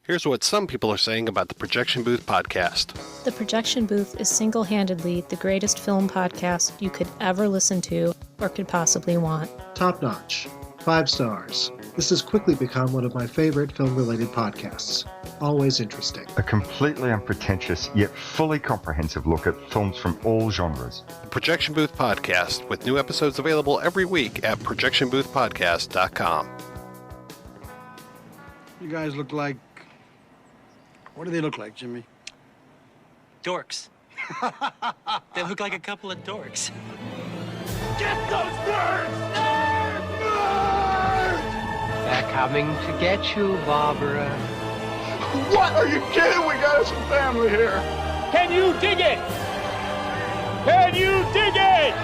Here's what some people are saying about the Projection Booth podcast. The Projection Booth is single-handedly the greatest film podcast you could ever listen to or could possibly want. Top notch. 5 stars. This has quickly become one of my favorite film-related podcasts. Always interesting. A completely unpretentious yet fully comprehensive look at films from all genres. The Projection Booth podcast, with new episodes available every week at projectionboothpodcast.com. You guys look like... What do they look like, Jimmy? Dorks. They look like a couple of dorks. Get those birds! They're coming to get you, Barbara. What? Are you kidding? We got us some family here. Can you dig it? Can you dig it?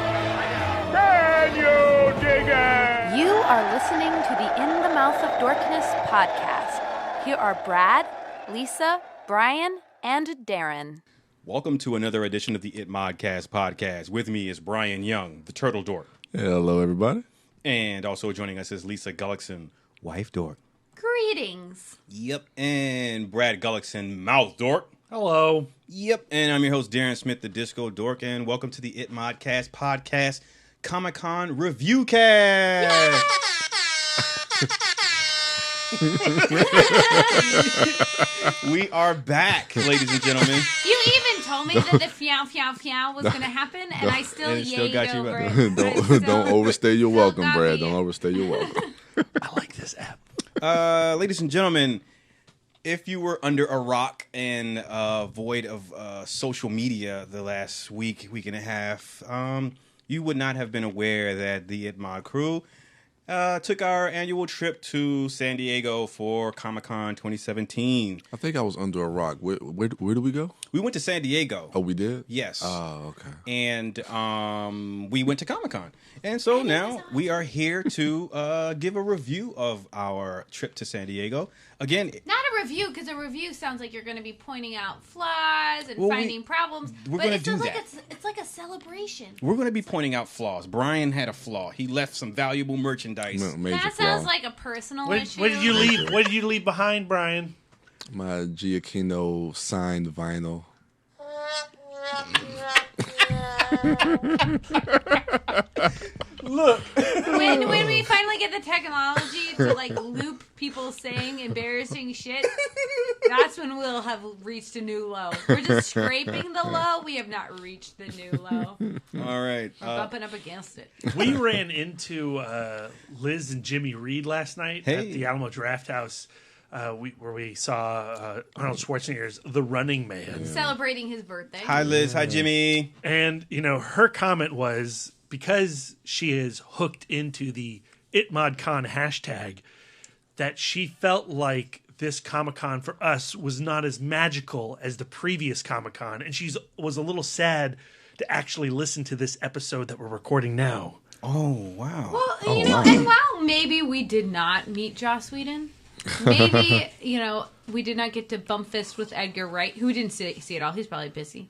Can you dig it? You are listening to the In the Mouth of Dorkness podcast. Here are Brad, Lisa, Brian, and Darren. Welcome to another edition of the It Modcast podcast. With me is Brian Young, the Turtle Dork. Hello, everybody. And also joining us is Lisa Gullickson, Wife Dork. Greetings. Yep. And Brad Gullickson, Mouth Dork. Hello. Yep. And I'm your host, Darren Smith, the Disco Dork. And welcome to the It Modcast podcast, Comic-Con REVIEWcast. We are back, ladies and gentlemen. You even told me that the fyow fyow fyow was going to happen, and I still yayed over it. Don't overstay your welcome, Brad. Don't overstay your welcome. I like this app. Ladies and gentlemen, if you were under a rock and void of social media the last week and a half, you would not have been aware that the It Mod crew took our annual trip to San Diego for Comic-Con 2017. I think I was under a rock. Where did we go? We went to San Diego. Oh, we did? Yes. Oh, okay. And we went to Comic-Con. And so now we are here to give a review of our trip to San Diego. Again, not a review, because a review sounds like you're going to be pointing out flaws and finding problems. We're going to do that. It's like a celebration. We're going to be pointing out flaws. Brian had a flaw. He left some valuable merchandise. That sounds like a personal issue. What did you leave? What did you leave behind, Brian? My Giacchino signed vinyl. Look. When we finally get the technology to like loop people saying embarrassing shit, that's when we'll have reached a new low. We're just scraping the low. We have not reached the new low. All right. We're bumping up against it. We ran into Liz and Jimmy Reed last night at the Alamo Draft House. Where we saw Arnold Schwarzenegger's The Running Man. Celebrating his birthday. Hi, Liz. Hi, Jimmy. And, her comment was, because she is hooked into the ItModCon hashtag, that she felt like this Comic-Con for us was not as magical as the previous Comic-Con. And she was a little sad to actually listen to this episode that we're recording now. Oh, wow. Well, and while maybe we did not meet Joss Whedon, maybe, we did not get to bump fist with Edgar Wright, who didn't see it all. He's probably busy.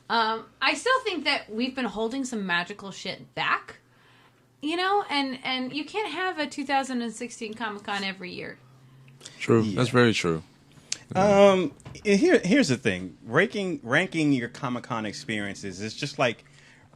I still think that we've been holding some magical shit back, and you can't have a 2016 Comic-Con every year. True. Yeah. That's very true. Here's the thing. Ranking your Comic-Con experiences is just like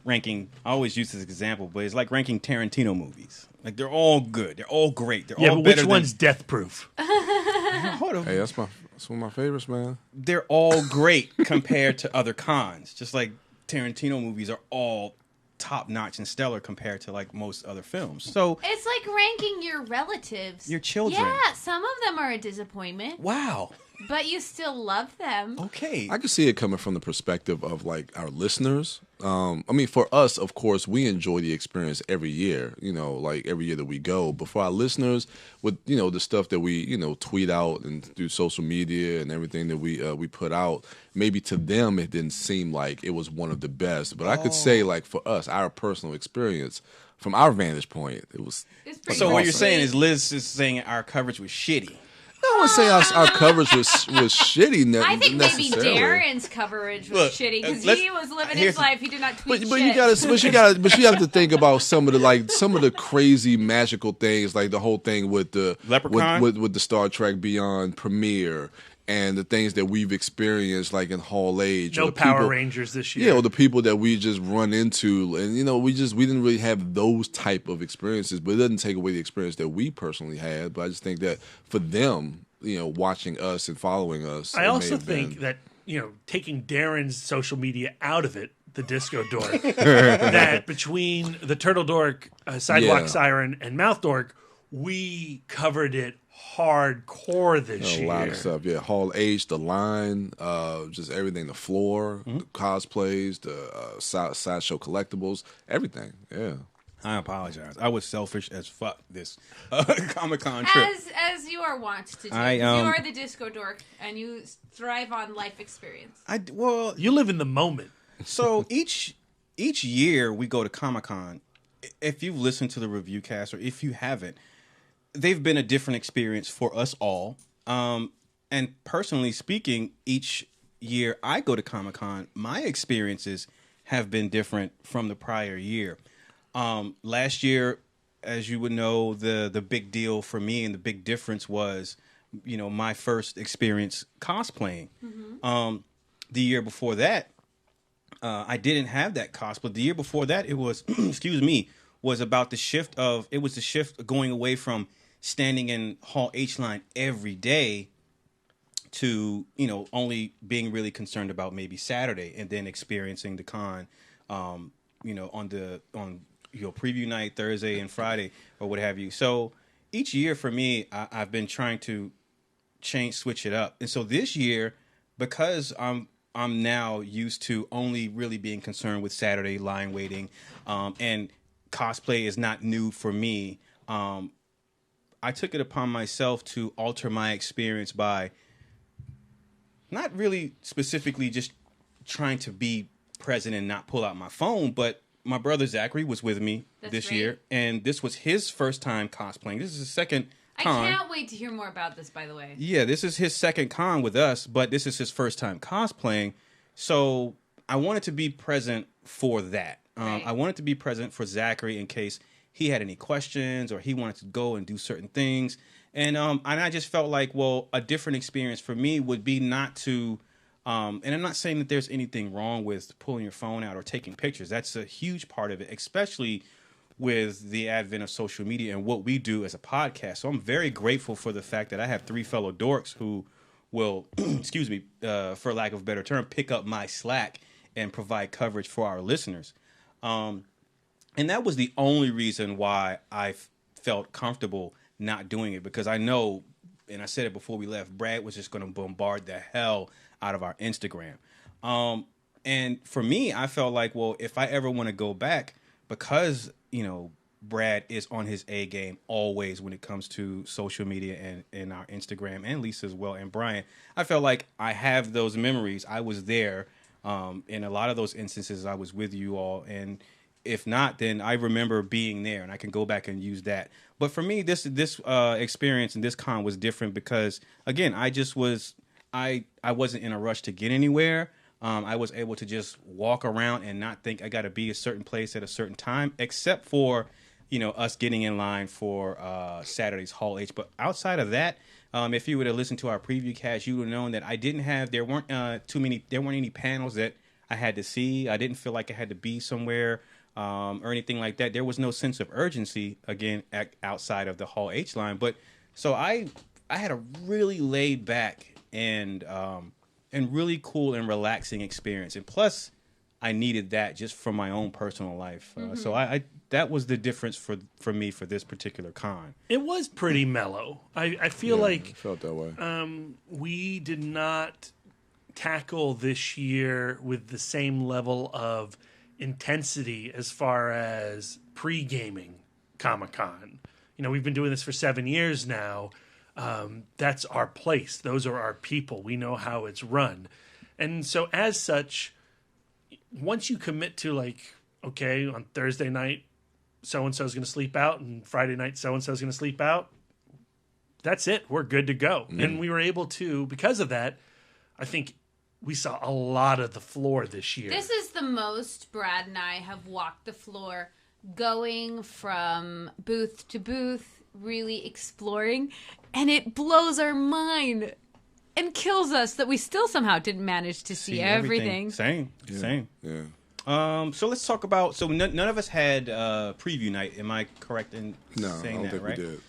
ranking, I always use this example, but it's like ranking Tarantino movies. Like, they're all good. They're all great. They're all but better which one's death proof? Hey, that's one of my favorites, man. They're all great compared to other cons. Just like Tarantino movies are all top-notch and stellar compared to, like, most other films. So it's like ranking your relatives. Your children. Yeah, some of them are a disappointment. Wow. But you still love them. Okay. I can see it coming from the perspective of, like, our listeners. For us, of course, we enjoy the experience every year, like every year that we go. But for our listeners, with, the stuff that we, tweet out and through social media and everything that we put out, maybe to them it didn't seem like it was one of the best. But I could say, like, for us, our personal experience, from our vantage point, it was. So what you're saying is Liz is saying our coverage was shitty. I wouldn't say our coverage was shitty. I think maybe Darren's coverage was shitty because he was living his life. He did not tweet shit. But you have to think about some of the crazy magical things, like the whole thing with the Leprechaun, with the Star Trek Beyond premiere. and the things that we've experienced, like in Hall H. No or the Power people, Rangers this year. Yeah, or the people that we just run into, and we didn't really have those type of experiences. But it doesn't take away the experience that we personally had. But I just think that for them, watching us and following us, I also think that taking Darren's social media out of it, the Disco Dork, that between the Turtle Dork, Sidewalk Siren, and Mouth Dork, we covered it hardcore this year. A lot of stuff, yeah. Hall H, the line, just everything, the floor, the cosplays, the sideshow collectibles, everything, yeah. I apologize. I was selfish as fuck this Comic-Con trip. As you are wont to do. You are the Disco Dork, and you thrive on life experience. You live in the moment. So each year we go to Comic-Con. If you've listened to the REVIEWcast, or if you haven't, they've been a different experience for us all. And personally speaking, each year I go to Comic-Con, my experiences have been different from the prior year. Last year, as you would know, the big deal for me and the big difference was, my first experience cosplaying. Mm-hmm. The year before that, I didn't have that cosplay. The year before that, it was, was about the shift going away from standing in Hall H line every day to, only being really concerned about maybe Saturday and then experiencing the con, on preview night, Thursday and Friday or what have you. So each year for me, I've been trying to switch it up. And so this year, because I'm now used to only really being concerned with Saturday line waiting, and cosplay is not new for me. I took it upon myself to alter my experience by not really specifically just trying to be present and not pull out my phone, but my brother Zachary was with me this year, and this was his first time cosplaying. This is his second con. I can't wait to hear more about this, by the way. Yeah, this is his second con with us, but this is his first time cosplaying. So I wanted to be present for that. Right. I wanted to be present for Zachary in case he had any questions or he wanted to go and do certain things. And I just felt like, well, a different experience for me would be not to... and I'm not saying that there's anything wrong with pulling your phone out or taking pictures. That's a huge part of it, especially with the advent of social media and what we do as a podcast. So I'm very grateful for the fact that I have 3 fellow dorks who will, for lack of a better term, pick up my slack and provide coverage for our listeners. And that was the only reason why I felt comfortable not doing it, because I know, and I said it before we left, Brad was just going to bombard the hell out of our Instagram. And for me, I felt like, well, if I ever want to go back, because, Brad is on his A game always when it comes to social media and our Instagram, and Lisa as well, and Brian, I felt like I have those memories. I was there. In a lot of those instances, I was with you all. And if not, then I remember being there, and I can go back and use that. But for me, this experience and this con was different because, again, I wasn't in a rush to get anywhere. I was able to just walk around and not think I got to be a certain place at a certain time, except for, us getting in line for Saturday's Hall H. But outside of that, if you would have listened to our preview cast, you would have known that there weren't any panels that I had to see. I didn't feel like I had to be somewhere or anything like that. There was no sense of urgency, again, outside of the Hall H line. But so I had a really laid back and really cool and relaxing experience. And plus, I needed that just for my own personal life. So that was the difference for me for this particular con. It was pretty mellow. I feel like it felt that way. We did not tackle this year with the same level of intensity as far as pre-gaming Comic-Con. We've been doing this for 7 years now. That's our place. Those are our people. We know how it's run. And so as such, once you commit to okay, on Thursday night, so-and-so is going to sleep out, and Friday night, so-and-so is going to sleep out, that's it. We're good to go. Mm. And we were able to, because of that, I think we saw a lot of the floor this year. This is the most Brad and I have walked the floor, going from booth to booth, really exploring, and it blows our mind. and kills us that we still somehow didn't manage to see everything. Same. Yeah. So let's talk about. So none of us had preview night. Am I correct in saying I don't that? think Right. we did.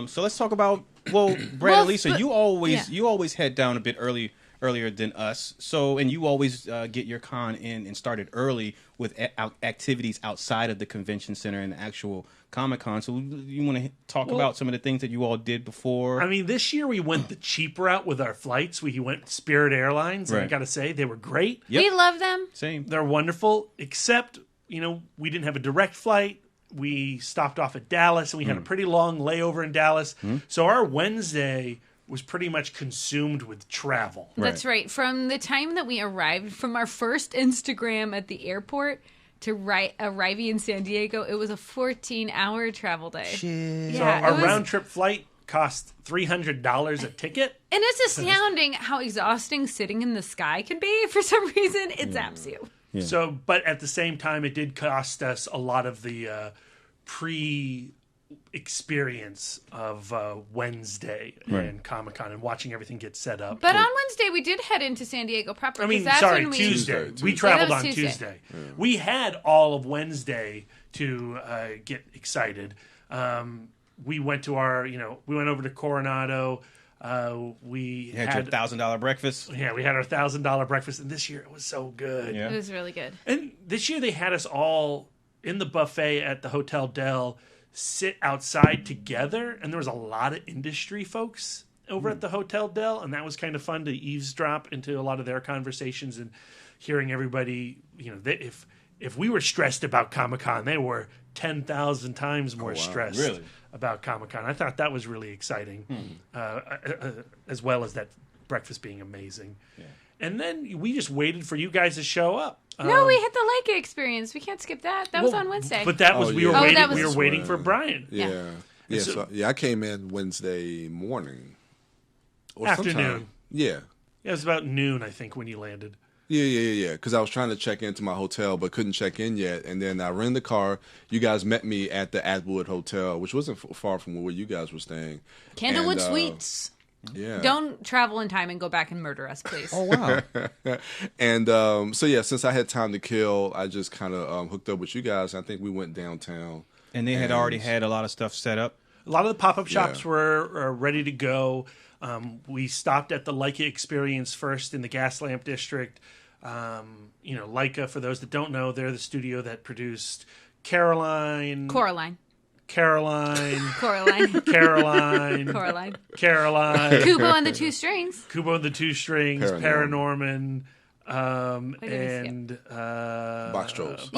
So let's talk about. Well, Brad and Lisa, you always head down a bit earlier than us. So, and you always get your con in and started early with activities outside of the convention center and the actual Comic-Con. So you want to talk about some of the things that you all did before? I mean, this year we went the cheap route with our flights. We went Spirit Airlines, and I got to say, they were great. Yep. We love them. Same. They're wonderful, except, we didn't have a direct flight. We stopped off at Dallas, and we had a pretty long layover in Dallas. So our Wednesday was pretty much consumed with travel. That's right. From the time that we arrived, from our first Instagram at the airport to arriving in San Diego, it was a 14-hour travel day. So our round-trip flight cost $300 a ticket. And it's astounding how exhausting sitting in the sky can be. For some reason, it zaps you. Yeah. So, but at the same time, it did cost us a lot of the pre-experience of Wednesday and Comic-Con and watching everything get set up. But on Wednesday, we did head into San Diego proper. I mean, that's sorry, when Tuesday. We traveled on Tuesday. Tuesday. Yeah. We had all of Wednesday to get excited. We went to we went over to Coronado. We had your $1,000 breakfast. Yeah, we had our $1,000 breakfast, and this year it was so good. Yeah. It was really good. And this year they had us all in the buffet at the Hotel Del sit outside together, and there was a lot of industry folks over at the Hotel Del, and that was kind of fun to eavesdrop into a lot of their conversations and hearing everybody. If we were stressed about Comic-Con, they were 10,000 times more stressed about Comic-Con. I thought that was really exciting, as well as that breakfast being amazing. Yeah. And then we just waited for you guys to show up. No, we had the Leica experience. We can't skip that. That was on Wednesday. But that was we were waiting for Brian. Yeah. I came in Wednesday morning. Or afternoon. Sometime. Yeah. It was about noon, I think, when you landed. Yeah. Because I was trying to check into my hotel, but couldn't check in yet. And then I rented the car. You guys met me at the Atwood Hotel, which wasn't far from where you guys were staying. Candlewood Suites. Yeah. Don't travel in time and go back and murder us, please. Oh, wow. And since I had time to kill, I just kind of hooked up with you guys. I think we went downtown. And they had already had a lot of stuff set up? A lot of the pop-up shops were ready to go. We stopped at the Leica Experience first in the Gaslamp District. Leica, for those that don't know, they're the studio that produced Coraline. Kubo and the Two Strings. Paranorman. Box Trolls.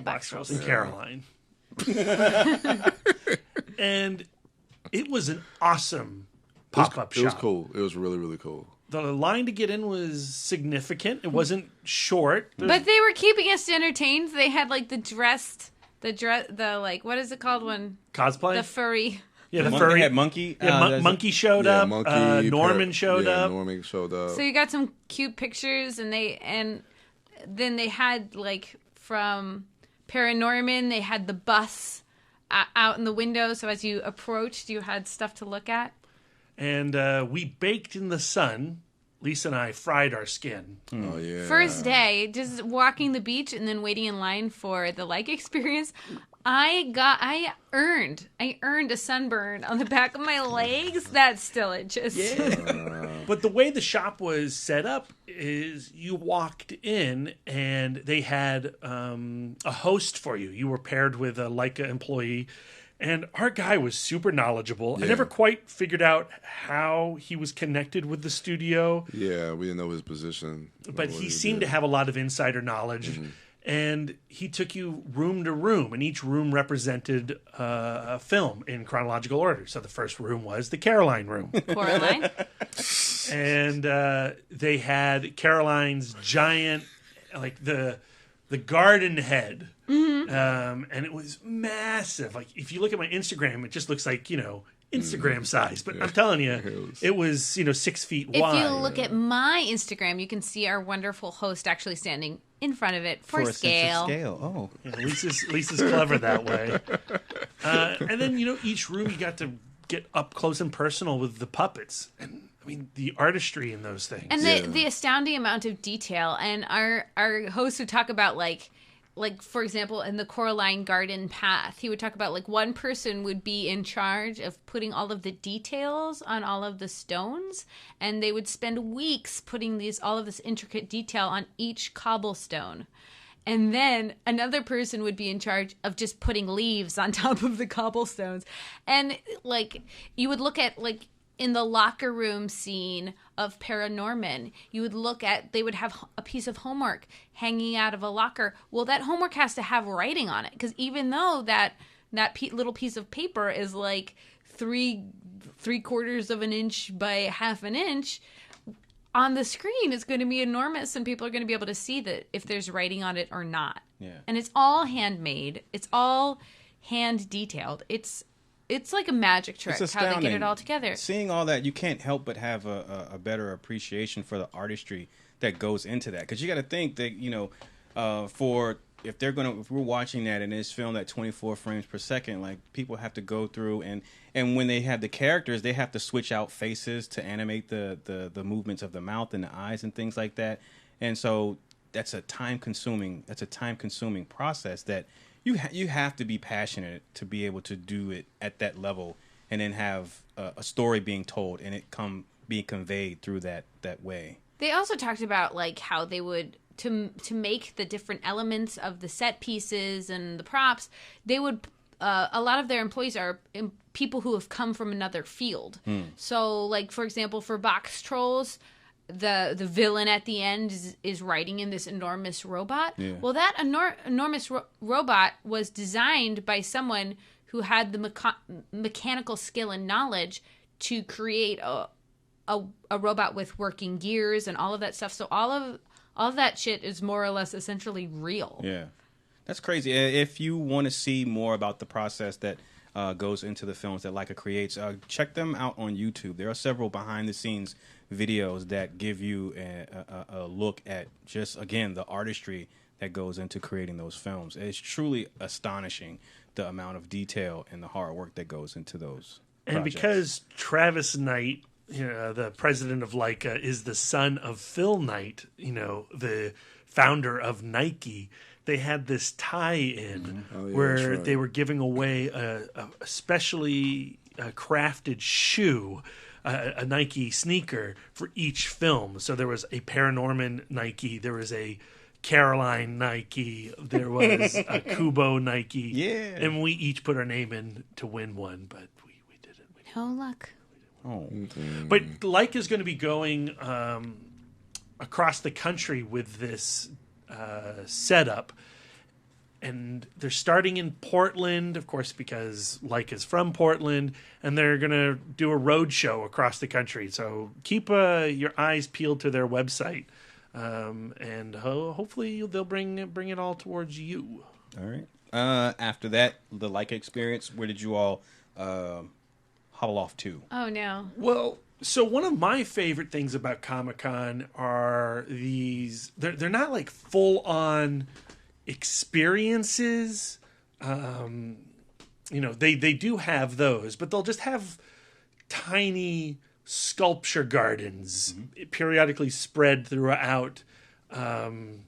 Box Trolls and Caroline. And it was an awesome pop-up shop. It was cool. It was really, really cool. The line to get in was significant. It wasn't short. But they were keeping us entertained. They had like what is it called when cosplay? The furry. Yeah, the furry. They had Monkey. Monkey showed up. Norman showed up. Norman showed up. So you got some cute pictures, and then they had from Paranorman, they had the bus out in the window. So as you approached, you had stuff to look at. And we baked in the sun. Lisa and I fried our skin. Oh, yeah. First day, just walking the beach and then waiting in line for the Leica Experience. I earned a sunburn on the back of my legs. That still itches. Yeah. But the way the shop was set up is you walked in and they had a host for you. You were paired with a Leica employee. And our guy was super knowledgeable. Yeah. I never quite figured out how he was connected with the studio. Yeah, we didn't know his position. But he seemed to have a lot of insider knowledge. Mm-hmm. And he took you room to room, and each room represented a film in chronological order. So the first room was the Caroline room. Coraline. And they had Caroline's giant, the garden head. Mm-hmm. And it was massive. Like, if you look at my Instagram, it just looks like, Instagram size. But I'm telling you, it was 6 feet wide. If you look at my Instagram, you can see our wonderful host actually standing in front of it for scale. Oh. Yeah, Lisa's clever that way. And then, each room you got to get up close and personal with the puppets. And mean, the artistry in those things. And the astounding amount of detail. And our host would talk about, like, for example, in the Coraline Garden path, he would talk about, like, one person would be in charge of putting all of the details on all of the stones. And they would spend weeks putting all of this intricate detail on each cobblestone. And then another person would be in charge of just putting leaves on top of the cobblestones. And, like, you would look at, like, in the locker room scene of Paranorman, they would have a piece of homework hanging out of a locker. Well, that homework has to have writing on it, because even though that little piece of paper is like 3/4 of an inch by 1/2 an inch, on the screen it's going to be enormous, and people are going to be able to see that if there's writing on it or not. Yeah. And it's all handmade. It's all hand detailed. It's like a magic trick how they get it all together. Seeing all that, you can't help but have a better appreciation for the artistry that goes into that. Because you got to think that, you know, if we're watching that and it's filmed at 24 frames per second, like, people have to go through and when they have the characters, they have to switch out faces to animate the movements of the mouth and the eyes and things like that. And so that's a time consuming process that you have to be passionate to be able to do it at that level, and then have a story being told and it being conveyed through that way. They also talked about, like, how they would to make the different elements of the set pieces and the props. They would a lot of their employees are people who have come from another field. So, like, for example, for Box Trolls, the villain at the end is riding in this enormous robot. Yeah. Well, that enormous robot was designed by someone who had the mechanical skill and knowledge to create a robot with working gears and all of that stuff. So all of that shit is more or less essentially real. Yeah, that's crazy. If you want to see more about the process that goes into the films that Leica creates, check them out on YouTube. There are several behind the scenes videos that give you a look at just, again, the artistry that goes into creating those films. It's truly astonishing, the amount of detail and the hard work that goes into those projects. And because Travis Knight, the president of Leica, is the son of Phil Knight, the founder of Nike, they had this tie-in where they were giving away a specially crafted shoe, a Nike sneaker for each film. So there was a Paranorman Nike, there was a Caroline Nike, there was a Kubo Nike. Yeah. And we each put our name in to win one, but we didn't. No luck. Oh. Mm-hmm. But Leica's going to be going across the country with this setup. And they're starting in Portland, of course, because Leica's from Portland, and they're going to do a road show across the country. So keep your eyes peeled to their website, and hopefully they'll bring it all towards you. All right. After that, the Leica experience, where did you all hobble off to? Oh, no. Well, so one of my favorite things about Comic-Con are these... They're not like full-on experiences. They do have those, but they'll just have tiny sculpture gardens periodically spread throughout the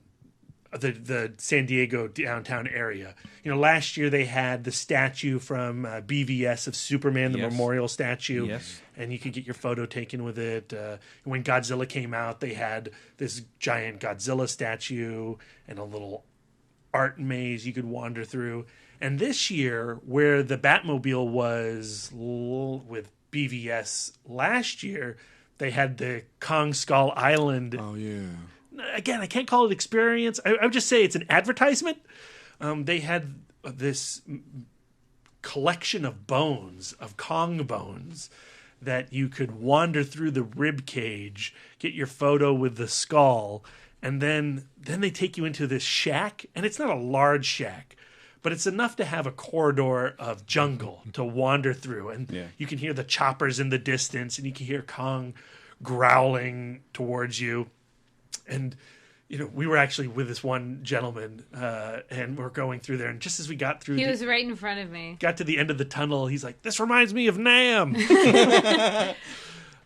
San Diego downtown area. Last year they had the statue from BVS of Superman, the memorial statue. Yes. And you could get your photo taken with it. When Godzilla came out, they had this giant Godzilla statue and a little art maze you could wander through. And this year, where the Batmobile was with BVS last year, they had the Kong Skull Island. Oh, yeah. Again, I can't call it experience. I would just say it's an advertisement. They had this collection of bones, of Kong bones, that you could wander through the rib cage, get your photo with the skull, and then they take you into this shack. And it's not a large shack, but it's enough to have a corridor of jungle to wander through. And you can hear the choppers in the distance, and you can hear Kong growling towards you. And, we were actually with this one gentleman, and we're going through there. And just as we got through... He was right in front of me. Got to the end of the tunnel, he's like, "This reminds me of Nam."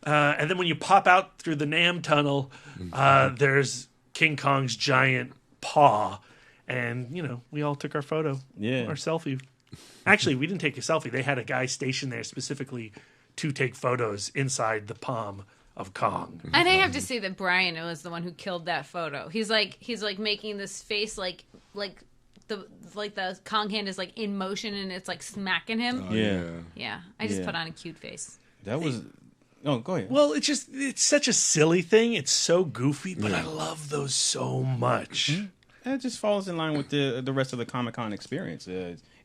And then when you pop out through the Nam Tunnel, there's King Kong's giant paw. And, we all took our photo, our selfie. Actually, we didn't take a selfie. They had a guy stationed there specifically to take photos inside the palm of Kong. And I have to say that Brian was the one who killed that photo. He's like making this face like the Kong hand is like in motion and it's like smacking him. Yeah. I just put on a cute face. That was. Oh, go ahead. Well, it's such a silly thing. It's so goofy, but I love those so much. Mm-hmm. It just falls in line with the rest of the Comic-Con experience.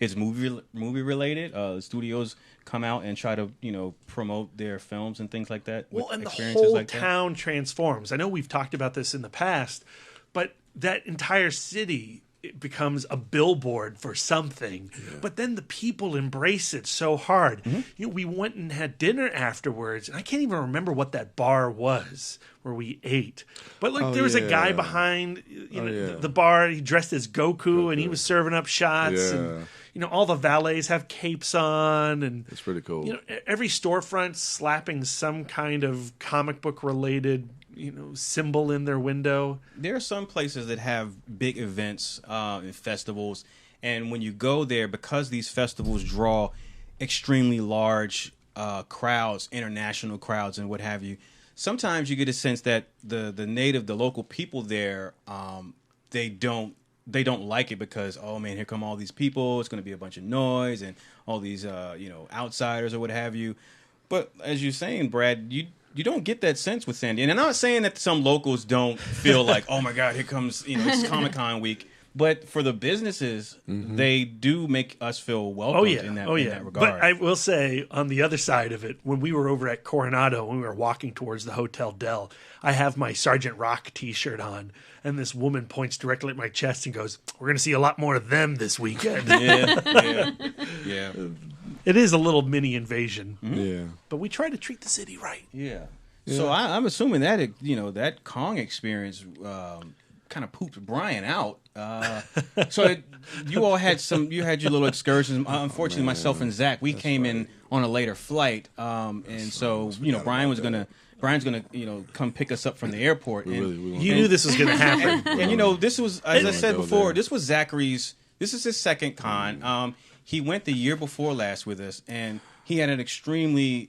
It's movie related. Studios come out and try to promote their films and things like that. Well, and the whole town transforms. I know we've talked about this in the past, but that entire city it becomes a billboard for something. But then the people embrace it so hard. Mm-hmm. We went and had dinner afterwards, and I can't even remember what that bar was where we ate. But there was a guy behind the bar. He dressed as Goku, and he was serving up shots. And all the valets have capes on, and it's pretty cool. Every storefront slapping some kind of comic book related symbol in their window. There are some places that have big events and festivals, and when you go there, because these festivals draw extremely large crowds, international crowds, and what have you, sometimes you get a sense that the local people there, they don't like it because, oh man, here come all these people. It's going to be a bunch of noise and all these outsiders or what have you. But as you're saying, Brad, you don't get that sense with San Diego. And I'm not saying that some locals don't feel like, oh my God, here comes, it's Comic-Con week. But for the businesses, they do make us feel welcomed in that regard. But I will say, on the other side of it, when we were over at Coronado, when we were walking towards the Hotel Del, I have my Sergeant Rock t-shirt on, and this woman points directly at my chest and goes, we're going to see a lot more of them this weekend. Yeah. It is a little mini invasion. Yeah. But we try to treat the city right. Yeah. So I'm assuming that, that Kong experience kind of pooped Brian out. So you all had you had your little excursions. Unfortunately, myself and Zach, we came in on a later flight. And so, Brian's gonna come pick us up from the airport. And you knew this was going to happen. And this was, as I said before, this was Zachary's. This is his second con. He went the year before last with us, and he had an extremely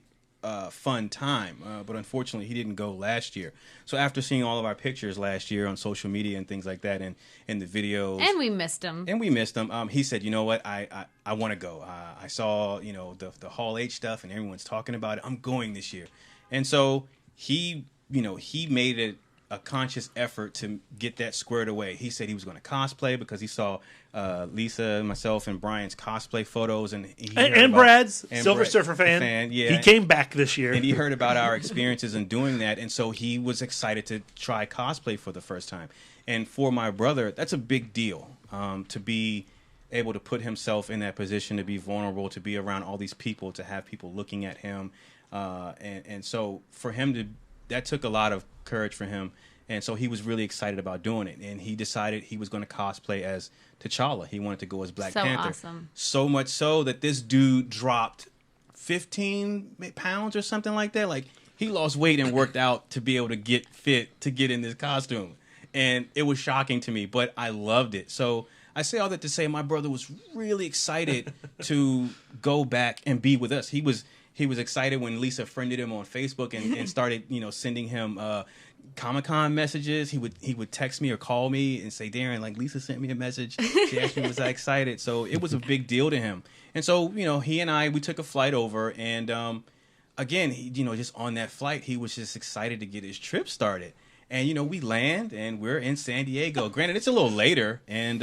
fun time. But unfortunately, he didn't go last year. So after seeing all of our pictures last year on social media and things like that, and the videos, and we missed him. He said, "You know what? I want to go. I saw the Hall H stuff, and everyone's talking about it. I'm going this year." And so he made it a conscious effort to get that squared away. He said he was going to cosplay because he saw Lisa, myself, and Brian's cosplay photos, and Brad's Silver Surfer fan. Yeah, he came back this year, and he heard about our experiences in doing that, and so he was excited to try cosplay for the first time. And for my brother, that's a big deal to be able to put himself in that position, to be vulnerable, to be around all these people, to have people looking at him, and so for him that took a lot of courage for him. And so he was really excited about doing it. And he decided he was going to cosplay as T'Challa. He wanted to go as Black Panther. Awesome. So much so that this dude dropped 15 pounds or something like that. Like, he lost weight and worked out to be able to get fit to get in this costume. And it was shocking to me, but I loved it. So I say all that to say my brother was really excited to go back and be with us. He was excited when Lisa friended him on Facebook and started, sending him Comic-Con messages. He would text me or call me and say, Darren, like, Lisa sent me a message. She asked me, was I excited? So it was a big deal to him. And so, he and we took a flight over, and again, just on that flight, he was just excited to get his trip started. And, we land, and we're in San Diego. Granted, it's a little later, and,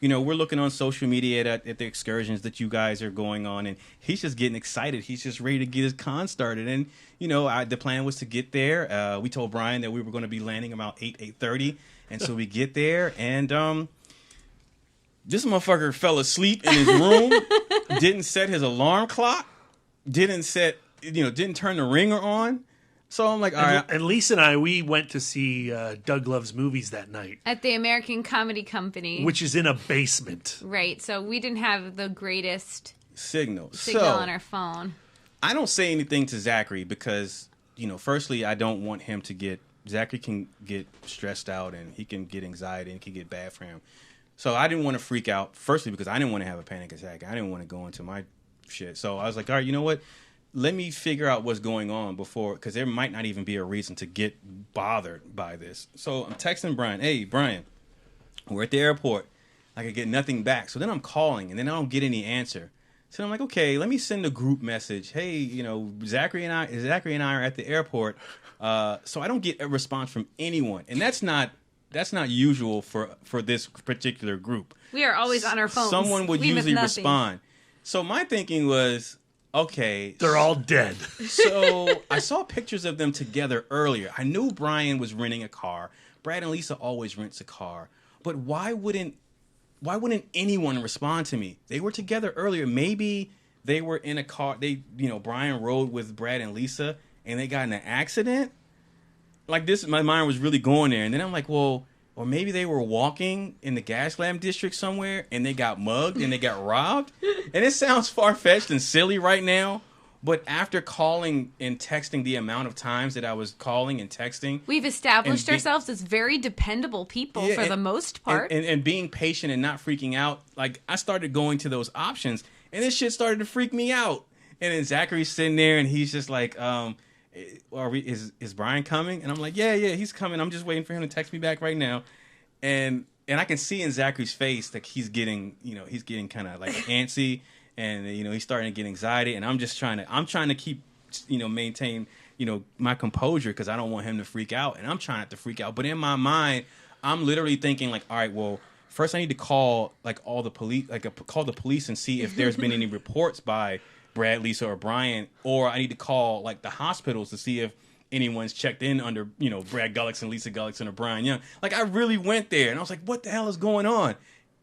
we're looking on social media at the excursions that you guys are going on, and he's just getting excited. He's just ready to get his con started. And, the plan was to get there. We told Brian that we were going to be landing about 8:30, and so we get there, and this motherfucker fell asleep in his room, didn't set his alarm clock, didn't turn the ringer on. So I'm like, all right. And Lisa and I, we went to see Doug Loves Movies that night. At the American Comedy Company. Which is in a basement. Right. So we didn't have the greatest signal on our phone. I don't say anything to Zachary because firstly, I don't want him to get, Zachary can get stressed out and he can get anxiety and it can get bad for him. So I didn't want to freak out, firstly, because I didn't want to have a panic attack. I didn't want to go into my shit. So I was like, all right, you know what? Let me figure out what's going on before, because there might not even be a reason to get bothered by this. So I'm texting Brian, hey, Brian, we're at the airport. I could get nothing back. So then I'm calling, and then I don't get any answer. So I'm like, okay, let me send a group message. Hey, Zachary and I are at the airport. So I don't get a response from anyone, and that's not usual for this particular group. We are always on our phones. Someone would usually respond. So my thinking was, okay, they're all dead. So I saw pictures of them together earlier. I knew Brian was renting a car. Brad and Lisa always rents a car. But why wouldn't anyone respond to me? They were together earlier. Maybe they were in a car. Brian rode with Brad and Lisa, and they got in an accident. Like this, my mind was really going there. And then I'm like, well, or maybe they were walking in the Gaslamp district somewhere and they got mugged and they got robbed. And it sounds far-fetched and silly right now, but after calling and texting the amount of times that I was calling and texting, we've established ourselves as very dependable people for the most part. And being patient and not freaking out, like I started going to those options and this shit started to freak me out. And then Zachary's sitting there and he's just like, is Brian coming? And I'm like, yeah, he's coming. I'm just waiting for him to text me back right now. And I can see in Zachary's face that he's getting kind of like antsy, and he's starting to get anxiety. And I'm trying to keep, maintain, my composure, because I don't want him to freak out, and I'm trying not to freak out. But in my mind, I'm literally thinking like, all right, well, first I need to call all the police, call the police and see if there's been any reports by Brad, Lisa, or Brian, or I need to call the hospitals to see if anyone's checked in under Brad Gullickson, Lisa Gullickson, or Brian Young. I really went there and I was like, what the hell is going on?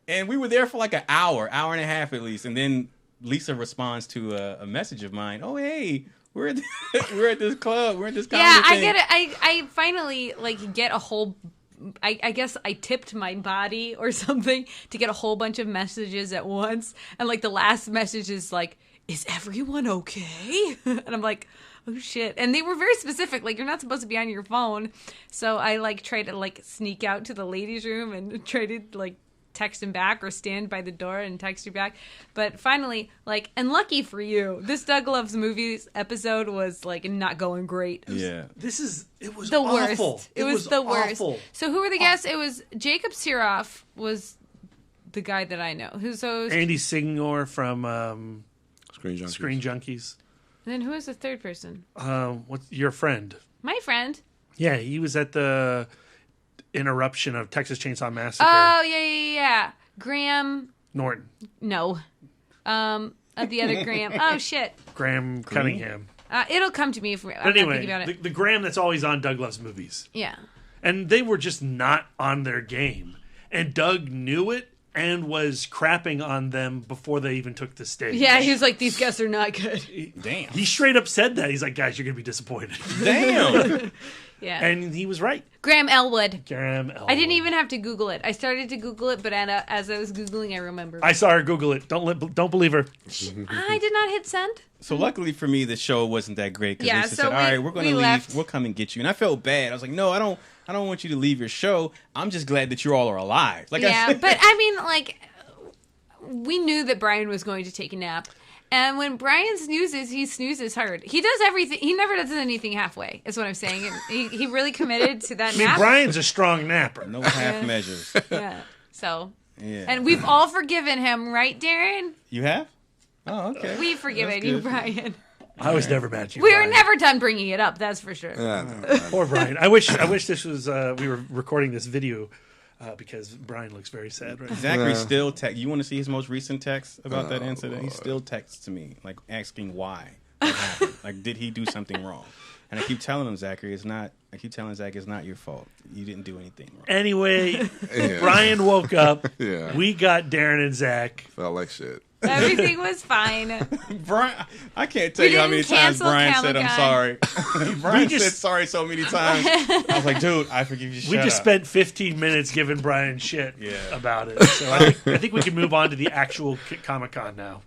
And we were there for an hour and a half at least, and then Lisa responds to a message of mine. Oh, hey, we're at this club, we're at this comedy thing. I get it. I finally get a whole. I guess I tipped my body or something to get a whole bunch of messages at once, and the last message is is everyone okay? And I'm like, oh shit. And they were very specific, you're not supposed to be on your phone. So I tried to sneak out to the ladies' room and try to text him back or stand by the door and text you back. But finally, and lucky for you, this Doug Loves Movies episode was not going great. Yeah. It was the awful. Worst. It was the worst. Awful. So who were the guests? It was Jacob Siroff was the guy that I know. Andy Signor from Screen Junkies. And then who was the third person? What's your friend? My friend. Yeah, he was at the interruption of Texas Chainsaw Massacre. Oh, yeah. Graham Norton. No. Of the other Graham. Oh, shit. Graham Cunningham. It'll come to me if I'm not thinking about it. The Graham that's always on Doug Loves Movies. Yeah. And they were just not on their game. And Doug knew it and was crapping on them before they even took the stage. Yeah, he was like, these guests are not good. Damn. He straight up said that. He's like, guys, you're going to be disappointed. Damn. Yeah. And he was right. Graham Elwood. I didn't even have to Google it. I started to Google it, but as I was Googling, I remembered. I saw her Google it. Don't believe her. I did not hit send. So luckily for me, the show wasn't that great. Yeah, Lisa so said, all right, we're going to leave. Left. We'll come and get you. And I felt bad. I was like, no, I don't want you to leave your show. I'm just glad that you all are alive. But I mean, we knew that Brian was going to take a nap. And when Brian snoozes, he snoozes hard. He does everything. He never does anything halfway, is what I'm saying. And he really committed to that nap. Brian's a strong napper. No half measures. Yeah. So. Yeah. And we've all forgiven him, right, Darren? You have? Oh, okay. We've forgiven you, Brian. I was never mad at you, We Brian. were never done bringing it up, that's for sure. Poor Brian. I wish this was, we were recording this video because Brian looks very sad right now. Zachary still text. You want to see his most recent text about that incident? He still texts to me, asking why. What happened? Did he do something wrong? And I keep telling him, Zachary, it's not your fault. You didn't do anything wrong. Anyway, Brian woke up. Yeah. We got Darren and Zach. Felt like shit. Everything was fine. Brian, I can't tell you how many times Brian said I'm sorry. Brian said sorry so many times. I was like, dude, I forgive you. We just spent 15 minutes giving Brian shit about it. So I think we can move on to the actual Comic-Con now.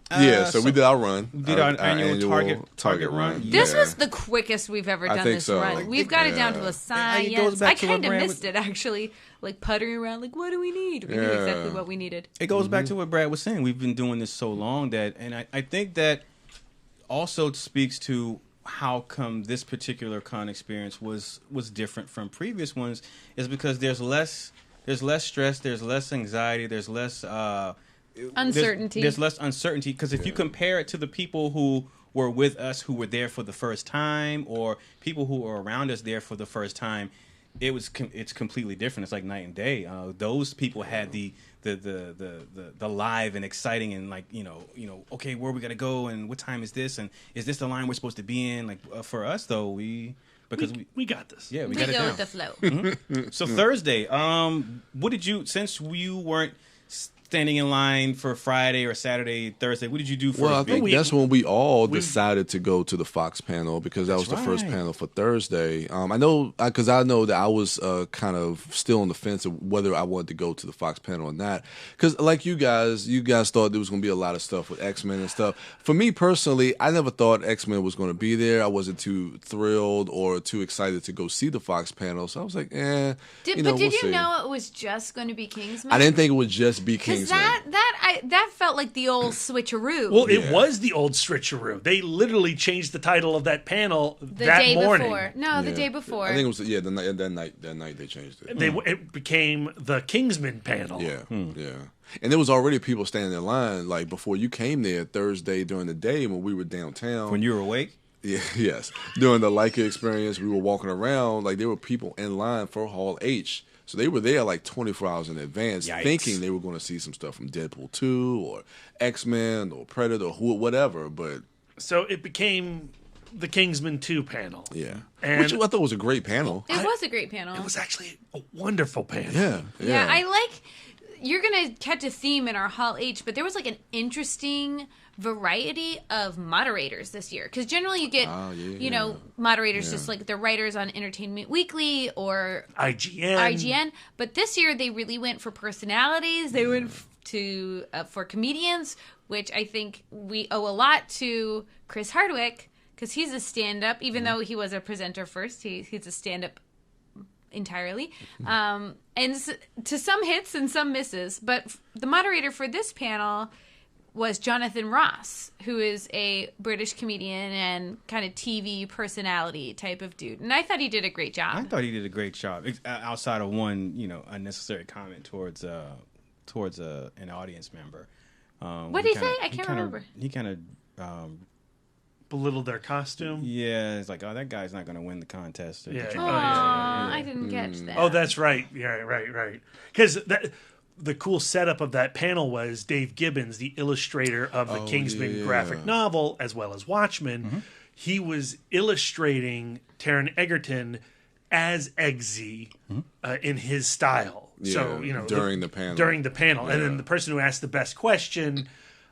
So we did our run. We did our annual Target run. This was the quickest we've ever done this run. Like, we've got it down to a science. I kind of missed it, actually. Like puttering around, like, what do we need? We knew exactly what we needed. It goes back to what Brad was saying. We've been doing this so long and I think that also speaks to how come this particular con experience was different from previous ones, is because there's less stress, there's less anxiety, there's less uncertainty. There's less uncertainty because if you compare it to the people who were with us who were there for the first time, or people who were around us there for the first time, it's completely different. It's like night and day. Those people had the live and exciting and like okay, where are we gonna go and what time is this and is this the line we're supposed to be in? Like for us though, we got this. Yeah, we got it down. We go with the flow. Mm-hmm. So Thursday, what did you, since you weren't standing in line for Friday or Saturday, Thursday, what did you do first? Well, I think that's when we all decided to go to the Fox panel, because that was the first panel for Thursday. I know that I was kind of still on the fence of whether I wanted to go to the Fox panel or not. Because like you guys thought there was going to be a lot of stuff with X-Men and stuff. For me personally, I never thought X-Men was going to be there. I wasn't too thrilled or too excited to go see the Fox panel. So I was like, Did you know it was just going to be Kingsman? I didn't think it would just be Kingsman. That felt like the old switcheroo. Well, it was the old switcheroo. They literally changed the title of that panel the that day morning. Before. No, the day before. I think it was that night they changed it. It became the Kingsman panel. Yeah, yeah. And there was already people standing in line like before you came there Thursday during the day when we were downtown. When you were awake? Yeah, yes. During the Leica experience, we were walking around like there were people in line for Hall H. So they were there like 24 hours in advance, thinking they were going to see some stuff from Deadpool 2 or X-Men or Predator or whatever. But so it became the Kingsman 2 panel. Yeah, and which I thought was a great panel. It was a great panel. It was actually a wonderful panel. Yeah. I like. You're gonna catch a theme in our Hall H, but there was like an interesting variety of moderators this year, because generally you get moderators just like the writers on Entertainment Weekly or IGN, but this year they really went for personalities. They went to for comedians, which I think we owe a lot to Chris Hardwick, because he's a stand-up, even though he was a presenter first. He's a stand-up entirely, and to some hits and some misses, but the moderator for this panel was Jonathan Ross, who is a British comedian and kind of TV personality type of dude. And I thought he did a great job. I thought he did a great job, outside of one, unnecessary comment towards an audience member. What did he say? I can't remember. He kind of belittled their costume. Yeah, it's like, oh, that guy's not going to win the contest. I didn't catch that. Oh, that's right. Yeah, right. Because the cool setup of that panel was Dave Gibbons, the illustrator of the Kingsman graphic novel, as well as Watchmen. Mm-hmm. He was illustrating Taron Egerton as Eggsy in his style. Yeah, so, during the panel. Yeah. And then the person who asked the best question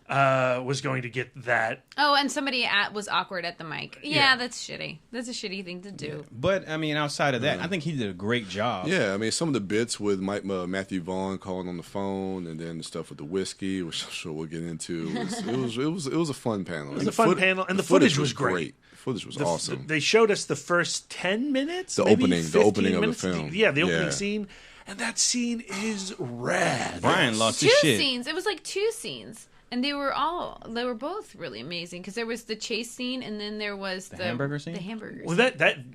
was going to get that. Oh, and somebody was awkward at the mic. Yeah, that's shitty. That's a shitty thing to do. Yeah. But, I mean, outside of that, I think he did a great job. Yeah, I mean, some of the bits with Matthew Vaughn calling on the phone, and then the stuff with the whiskey, which I'm sure we'll get into. It was a fun panel. It was a fun panel, and the footage was great. The footage was awesome. They showed us the first 10 minutes, the opening of the film. The opening scene, and that scene is rad. Brian lost his shit. 2 scenes. It was like 2 scenes. And they were both really amazing, because there was the chase scene, and then there was the hamburger scene. The hamburger scene. Well,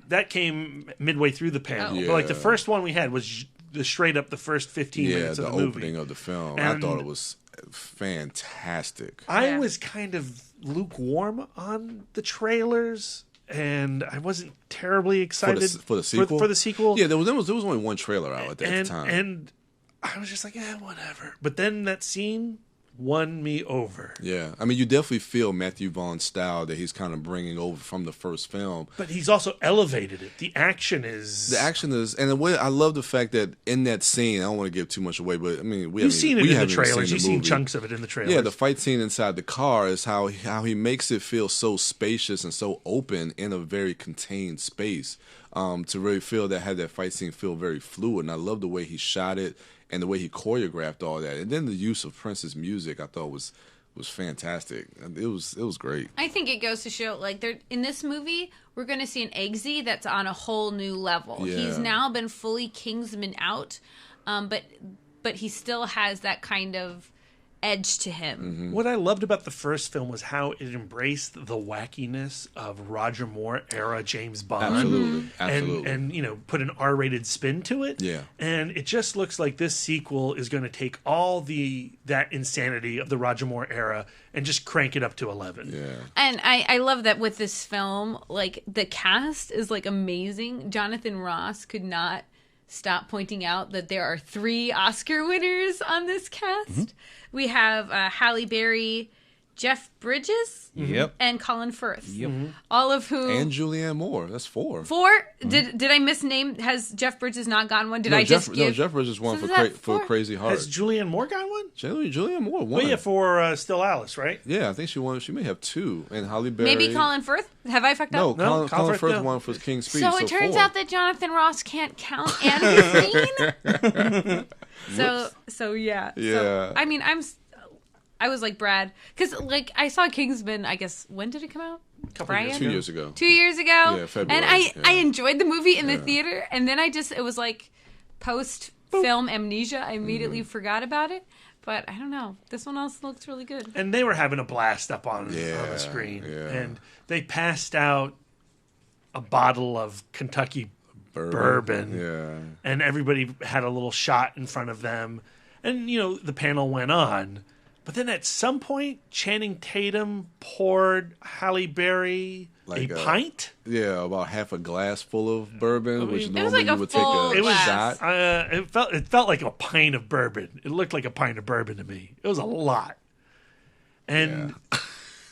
that came midway through the panel. Yeah. But like the first one we had was straight up the first 15 minutes of the movie. Yeah, the opening of the film. And I thought it was fantastic. I was kind of lukewarm on the trailers, and I wasn't terribly excited for the sequel. For the sequel, yeah, there was only one trailer out at that time, and I was just like, whatever. But then that scene won me over. Yeah, I mean, you definitely feel Matthew Vaughn's style that he's kind of bringing over from the first film. But he's also elevated it. The action is, and the way I love the fact that in that scene, I don't want to give too much away, but I mean, you've seen it in the trailers. You've seen chunks of it in the trailers. Yeah, the fight scene inside the car is how he makes it feel so spacious and so open in a very contained space. To really have that fight scene feel very fluid, and I love the way he shot it and the way he choreographed all that, and then the use of Prince's music I thought was fantastic. It was great. I think it goes to show, like, in this movie, we're going to see an Eggsy that's on a whole new level. Yeah. He's now been fully Kingsman out, but he still has that kind of edge to him. Mm-hmm. What I loved about the first film was how it embraced the wackiness of Roger Moore era James Bond. Absolutely. And put an R-rated spin to it. Yeah. And it just looks like this sequel is going to take all that insanity of the Roger Moore era and just crank it up to 11. Yeah. And I love that with this film, like, the cast is, like, amazing. Jonathan Ross could not stop pointing out that there are 3 Oscar winners on this cast. Mm-hmm. We have Halle Berry, Jeff Bridges, and Colin Firth. All of whom... And Julianne Moore. That's 4. 4? Did I misname? Has Jeff Bridges not gotten one? Jeff Bridges won for Crazy Heart. Has Julianne Moore got one? Julianne Moore won. Oh yeah, for Still Alice, right? Yeah, I think she won. She may have 2. And Halle Berry. Maybe Colin Firth? Have I fucked up? No, Colin Firth won for King's Speech. So it turns 4. out that Jonathan Ross can't count and be seen. So yeah. Yeah. So, I mean, I was like Brad, because like I saw Kingsman. I guess when did it come out? 2 years ago. 2 years ago. Yeah, February. And I enjoyed the movie in the theater, and then it was like post film amnesia. I immediately forgot about it. But I don't know. This one also looks really good. And they were having a blast up on the screen, and they passed out a bottle of Kentucky bourbon, and everybody had a little shot in front of them, and the panel went on. But then at some point, Channing Tatum poured Halle Berry a pint. Yeah, about half a glass full of bourbon, which normally like you would take a shot. It felt like a pint of bourbon. It looked like a pint of bourbon to me. It was a lot. And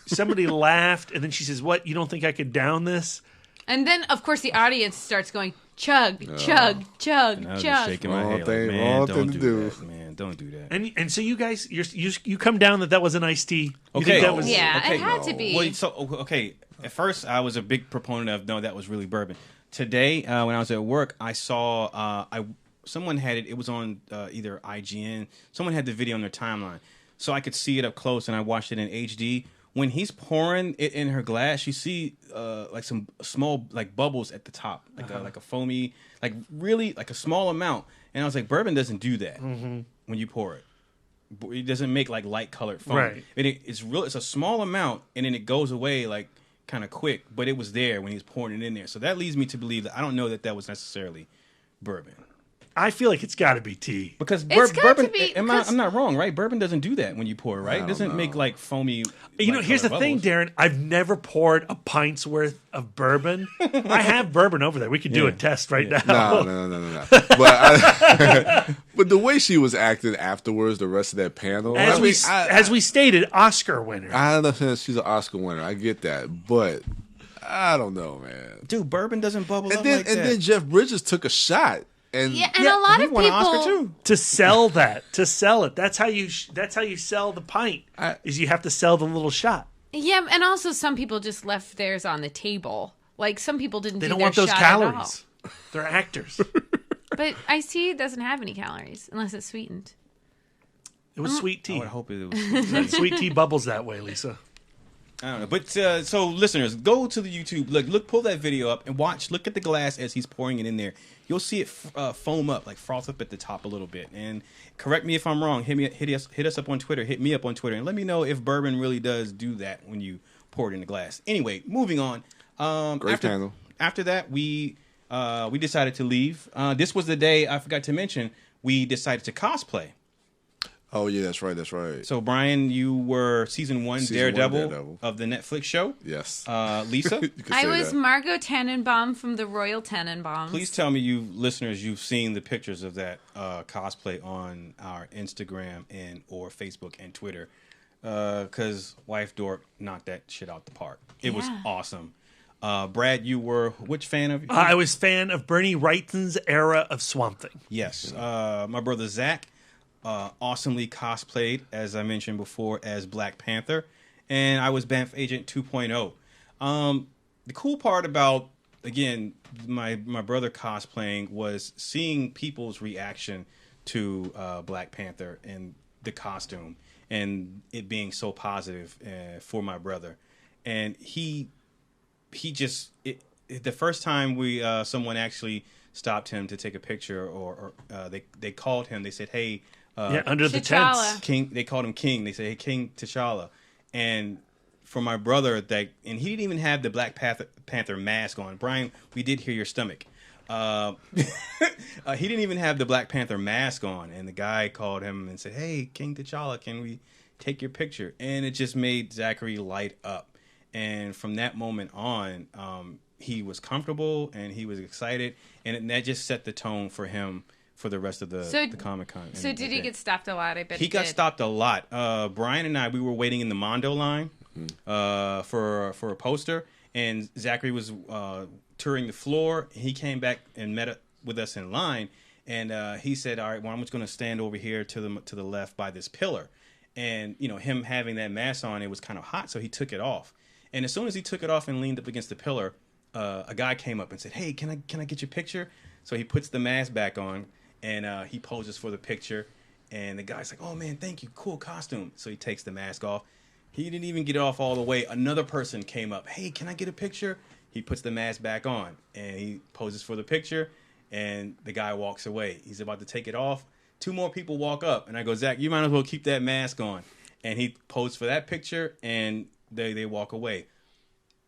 somebody laughed, and then she says, "What? You don't think I could down this?" And then, of course, the audience starts going, chug, chug, chug, and I was chug. just shaking my head, like, man, don't do that, man. Don't do that. And so you guys, you come down that was an iced tea. You Okay. think that was, it had to be. Well, okay. At first, I was a big proponent of no, that was really bourbon. Today, when I was at work, I saw someone had it. It was on either IGN. Someone had the video on their timeline, so I could see it up close, and I watched it in HD. When he's pouring it in her glass, you see like some small like bubbles at the top, like a foamy, like really like a small amount. And I was like, bourbon doesn't do that when you pour it. It doesn't make like light colored foam. Right. It's a small amount, and then it goes away like kind of quick. But it was there when he was pouring it in there. So that leads me to believe that I don't know that was necessarily bourbon. I feel like it's got to be tea because It's got bourbon. to be, I'm not wrong, right? Bourbon doesn't do that when you pour it, right? It doesn't make like foamy. Here's the thing, Darren. I've never poured a pint's worth of bourbon. I have bourbon over there. We could do a test right now. No. But the way she was acting afterwards, the rest of that panel, as we stated, Oscar winner. I understand she's an Oscar winner. I get that, but I don't know, man. Dude, bourbon doesn't bubble up like that. And then Jeff Bridges took a shot. And a lot of won an people Oscar too. To sell it. That's how you sell the pint. Is you have to sell the little shot. Yeah, and also some people just left theirs on the table. Like some people didn't. They do don't their want those shot calories. They're actors. But iced tea doesn't have any calories unless it's sweetened. It was sweet tea. I would hope it was. Sweet tea bubbles that way, Lisa. I don't know, but so listeners, go to the YouTube. Look, pull that video up and watch. Look at the glass as he's pouring it in there. You'll see it foam up, like froth up at the top a little bit. And correct me if I'm wrong. Hit us up on Twitter. Hit me up on Twitter, and let me know if bourbon really does do that when you pour it in the glass. Anyway, moving on. Great panel. After that, we decided to leave. This was the day I forgot to mention. We decided to cosplay. Oh yeah, that's right. That's right. So Brian, you were season one Daredevil Daredevil of the Netflix show. Yes. Lisa, I was Margot Tannenbaum from the Royal Tenenbaums. please tell me, you listeners, you've seen the pictures of that cosplay on our Instagram and or Facebook and Twitter, because Wife Dork knocked that shit out the park. It was awesome. Brad, you were which fan of? I was fan of Bernie Wrighton's era of Swamp Thing. Yes. My brother Zach awesomely cosplayed, as I mentioned before, as Black Panther, and I was Banff Agent 2.0. The cool part about, again, my brother cosplaying was seeing people's reaction to Black Panther and the costume, and it being so positive for my brother. And he just the first time someone actually stopped him to take a picture, or they called him. They said, "Hey, under the tents, King." They called him King. They said, "Hey, King T'Challa." And for my brother, and he didn't even have the Black Panther mask on. Brian, we did hear your stomach. He didn't even have the Black Panther mask on, and the guy called him and said, "Hey, King T'Challa, can we take your picture?" And it just made Zachary light up. And from that moment on, he was comfortable and he was excited, and that just set the tone for him for the rest of the Comic-Con. So did he get stopped a lot? I bet he got stopped a lot. Brian and I, we were waiting in the Mondo line for a poster, and Zachary was touring the floor. He came back and met up with us in line, and he said, "All right, well, I'm just going to stand over here to the left by this pillar." And him having that mask on, it was kind of hot, so he took it off. And as soon as he took it off and leaned up against the pillar, a guy came up and said, "Hey, can I get your picture?" So he puts the mask back on, and he poses for the picture. And the guy's like, "Oh man, thank you, cool costume." So he takes the mask off. He didn't even get it off all the way. Another person came up, "Hey, can I get a picture?" He puts the mask back on, and he poses for the picture. And the guy walks away. He's about to take it off. 2 more people walk up, and I go, "Zach, you might as well keep that mask on." And he posed for that picture, and they walk away.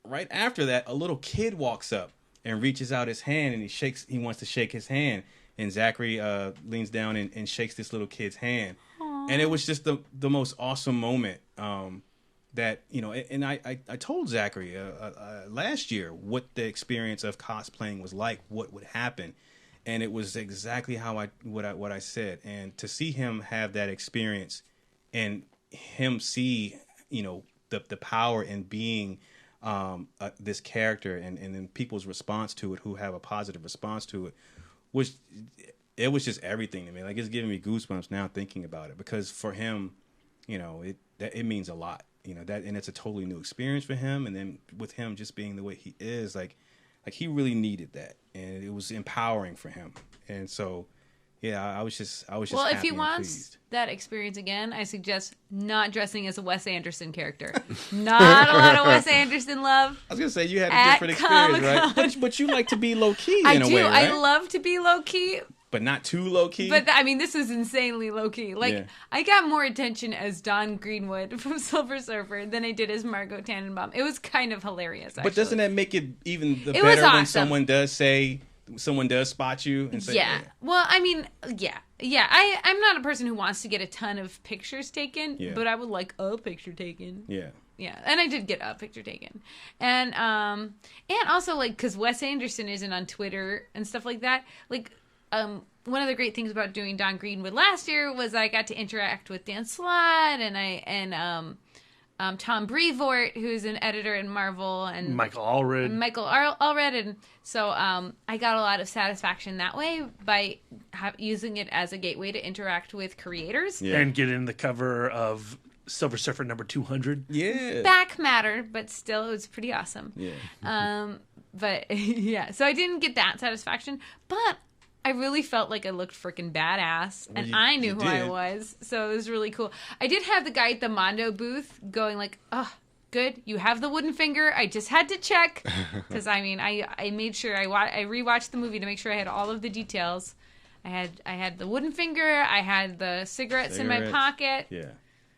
Right after that, a little kid walks up and reaches out his hand, and he wants to shake his hand. And Zachary leans down and shakes this little kid's hand. Aww. And it was just the most awesome moment that, and I told Zachary last year what the experience of cosplaying was like, what would happen. And it was exactly what I said. And to see him have that experience and him see, the power in being this character and then people's response to it, who have a positive response to it, it was just everything to me. Like, it's giving me goosebumps now thinking about it, because for him, it means a lot, that, and it's a totally new experience for him. And then with him just being the way he is, like he really needed that, and it was empowering for him. And so, yeah, I was just well, happy if he and wants pleased. that experience again, I suggest not dressing as a Wes Anderson character. Not a lot of Wes Anderson love. I was gonna say, you had a different experience, right? But you like to be low key in a way, right? I love to be low key, but not too low key. But I mean, this is insanely low key. Like, I got more attention as Don Greenwood from Silver Surfer than I did as Margot Tannenbaum. It was kind of hilarious, actually. But doesn't that make it even better when someone does spot you and say, yeah. Well, I mean, yeah. I'm not a person who wants to get a ton of pictures taken, but I would like a picture taken. Yeah, and I did get a picture taken, and also, like, because Wes Anderson isn't on Twitter and stuff like that. Like, one of the great things about doing Don Greenwood last year was I got to interact with Dan Slott and Tom Brevoort, who's an editor in Marvel, and Michael Allred, and so I got a lot of satisfaction that way by using it as a gateway to interact with creators and get in the cover of Silver Surfer number 200. Yeah, back matter, but still, it was pretty awesome. But yeah, so I didn't get that satisfaction, but I really felt like I looked freaking badass, and I knew who I was, so it was really cool. I did have the guy at the Mondo booth going like, "Oh, good, you have the wooden finger. I just had to check," because I mean, I made sure I rewatched the movie to make sure I had all of the details. I had the wooden finger. I had the cigarettes in my pocket. Yeah.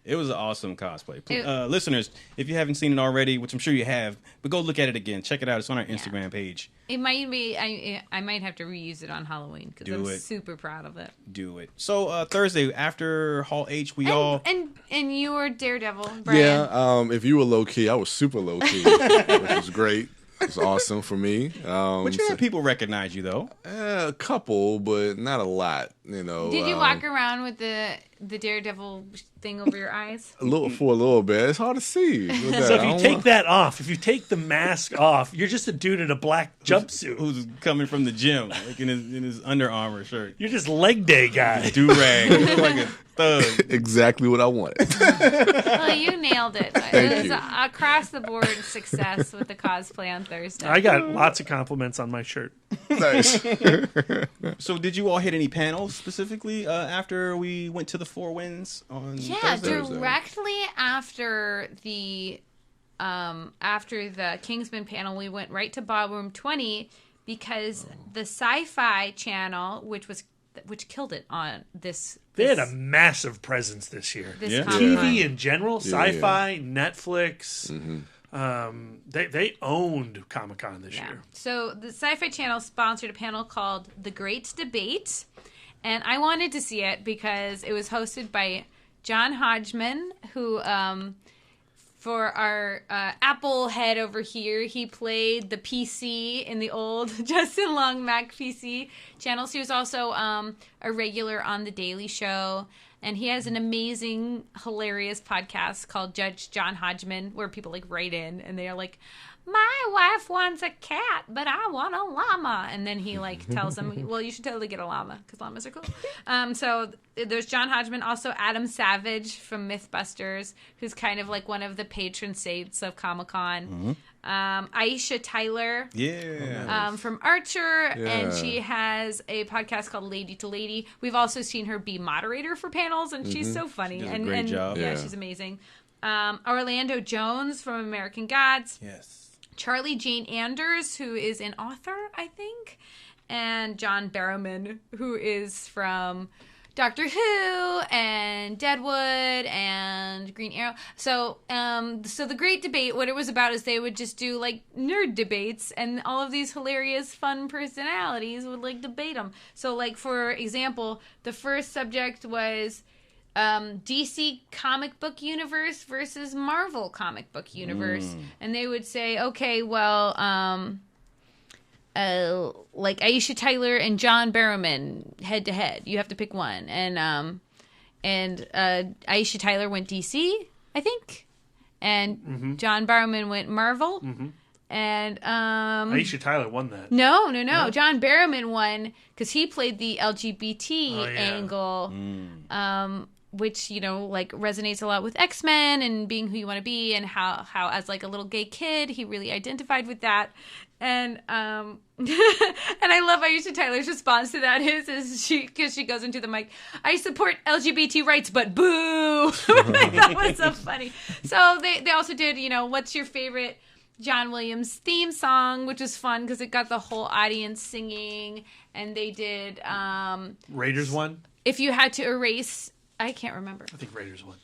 It was an awesome cosplay. Listeners, if you haven't seen it already, which I'm sure you have, but go look at it again. Check it out. It's on our Instagram page. It might be. I might have to reuse it on Halloween because I'm super proud of it. Do it. So Thursday after Hall H, and you were Daredevil, Brian. Yeah. If you were low key, I was super low key, which was great. It's awesome for me. But you had people recognize you though. A couple, but not a lot. You know. Did you walk around with the Daredevil thing over your eyes? For a little bit. It's hard to see. So if you take that off, if you take the mask off, you're just a dude in a black jumpsuit who's coming from the gym, like in his Under Armour shirt. You're just leg day guy. Do rag, like a thug. Exactly what I wanted. Well, you nailed it. It was you. across the board success with the cosplay on Thursday. I got lots of compliments on my shirt. Nice. So did you all hit any panels specifically after we went to the Four Winds on Thursday? Directly after the Kingsman panel, we went right to Ballroom 20 because the Sci-Fi Channel, which killed it on this. They had a massive presence this year. Comic-Con. TV in general, Sci-Fi, Netflix. They owned Comic-Con this year. So the Sci-Fi Channel sponsored a panel called The Great Debate, and I wanted to see it because it was hosted by John Hodgman, who, for our Apple head over here, he played the PC in the old Justin Long Mac PC channels. He was also a regular on The Daily Show. And he has an amazing, hilarious podcast called Judge John Hodgman, where people like write in and they are like, my wife wants a cat, but I want a llama. And then he like tells them, well, you should totally get a llama because llamas are cool. So there's John Hodgman, also Adam Savage from Mythbusters, who's kind of like one of the patron saints of Comic-Con. Aisha Tyler from Archer, and she has a podcast called Lady to Lady. We've also seen her be moderator for panels, and she's so funny. She does a great job. Yeah, she's amazing. Orlando Jones from American Gods. Yes. Charlie Jane Anders, who is an author, I think. And John Barrowman, who is from Doctor Who and Deadwood and Green Arrow. So the Great Debate, what it was about is they would just do like nerd debates, and all of these hilarious, fun personalities would like debate them. So like, for example, the first subject was DC comic book universe versus Marvel comic book universe. And they would say, okay, well, like Aisha Tyler and John Barrowman head to head. You have to pick one. And Aisha Tyler went DC, I think. And John Barrowman went Marvel. And Aisha Tyler won that. No. John Barrowman won because he played the LGBT angle. Which, you know, like resonates a lot with X-Men and being who you want to be, and how as like a little gay kid, he really identified with that. And and I love Aisha Tyler's response to that is because she goes into the mic, I support LGBT rights, but boo. That was so funny. So they also did, you know, what's your favorite John Williams theme song, which was fun because it got the whole audience singing. And they did Raiders won. If you had to erase, I can't remember. I think Raiders won.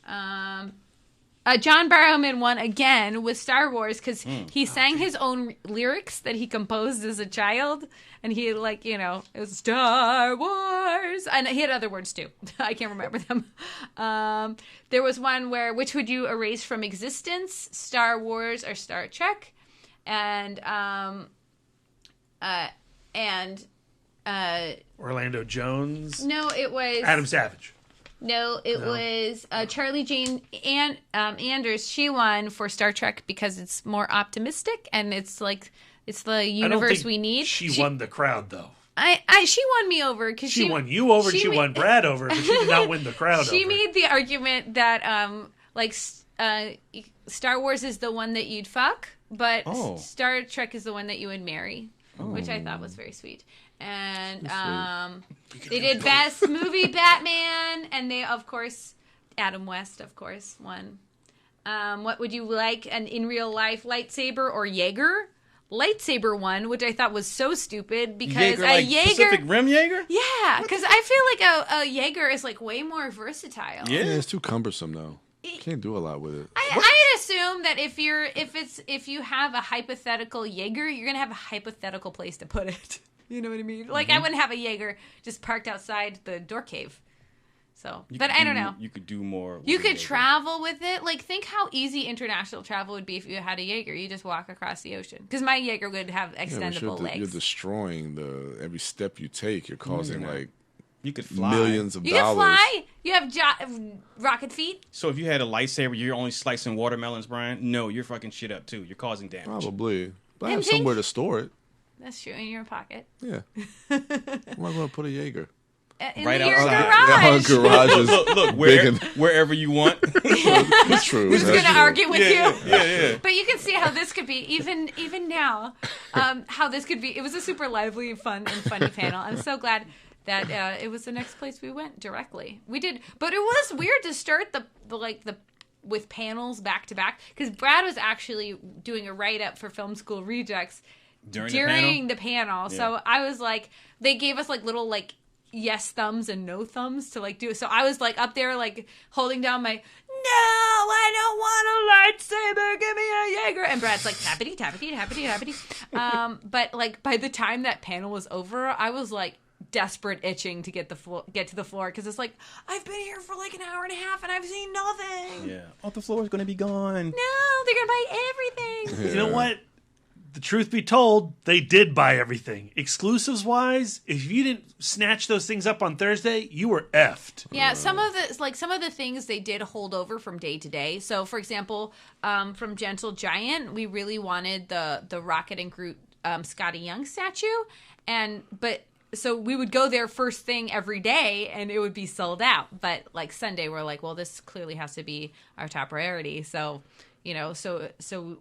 John Barrowman won again with Star Wars because he sang his own lyrics that he composed as a child, and he like, you know, it was Star Wars, and he had other words too. I can't remember them. There was one where, which would you erase from existence, Star Wars or Star Trek, and Orlando Jones. No, it was Adam Savage. No, it was Charlie Jane Anders. She won for Star Trek because it's more optimistic and it's like it's the universe we need. She won the crowd though. She won me over because she won you over. She won Brad over, but she did not win the crowd. She made the argument that Star Wars is the one that you'd fuck, but Star Trek is the one that you would marry, which I thought was very sweet. And they did Best Movie Batman, and they, of course, Adam West, of course, won. What would you like, an in real life lightsaber or Jaeger? Lightsaber won, which I thought was so stupid because a Jaeger, Pacific Rim Jaeger? Yeah, because I feel like a Jaeger is like way more versatile. Yeah, it's too cumbersome though. can't do a lot with it. I'd assume that if you have a hypothetical Jaeger, you're gonna have a hypothetical place to put it. You know what I mean? Like I wouldn't have a Jaeger just parked outside the Dork Cave. So, but I don't know. You could do more. You could travel with it. Like, think how easy international travel would be if you had a Jaeger. You just walk across the ocean. Because my Jaeger would have extendable legs. You're destroying every step you take. You're causing you could fly. millions of dollars. You can fly. You have rocket feet. So if you had a lightsaber, you're only slicing watermelons, Brian. No, you're fucking shit up too. You're causing damage. Probably. But I have somewhere to store it. That's true, in your pocket. Yeah. Where am I going to put a Jaeger? In right your outside. garage. Garage is look, wherever you want. That's true. Who's going to argue with you? Yeah. But you can see how this could be, even now, how this could be. It was a super lively, fun, and funny panel. I'm so glad that it was the next place we went directly. We did, but it was weird to start the with panels back to back, because Brad was actually doing a write-up for Film School Rejects during the panel. Yeah. So I was like, they gave us like little like yes thumbs and no thumbs to like do it. So I was like up there like holding down my no, I don't want a lightsaber, give me a Jaeger. And Brad's like tappity tappity tappity tappity. But like by the time that panel was over, I was like desperate itching to get to the floor, because it's like I've been here for like an hour and a half and I've seen nothing. Yeah. Oh, the floor is going to be gone. No, they're going to buy everything. You know what? The truth be told, they did buy everything. Exclusives wise, if you didn't snatch those things up on Thursday, you were effed. Yeah, some of the things they did hold over from day to day. So, for example, from Gentle Giant, we really wanted the Rocket and Groot Scotty Young statue, so we would go there first thing every day, and it would be sold out. But like Sunday, we're like, well, this clearly has to be our top priority. So, you know, so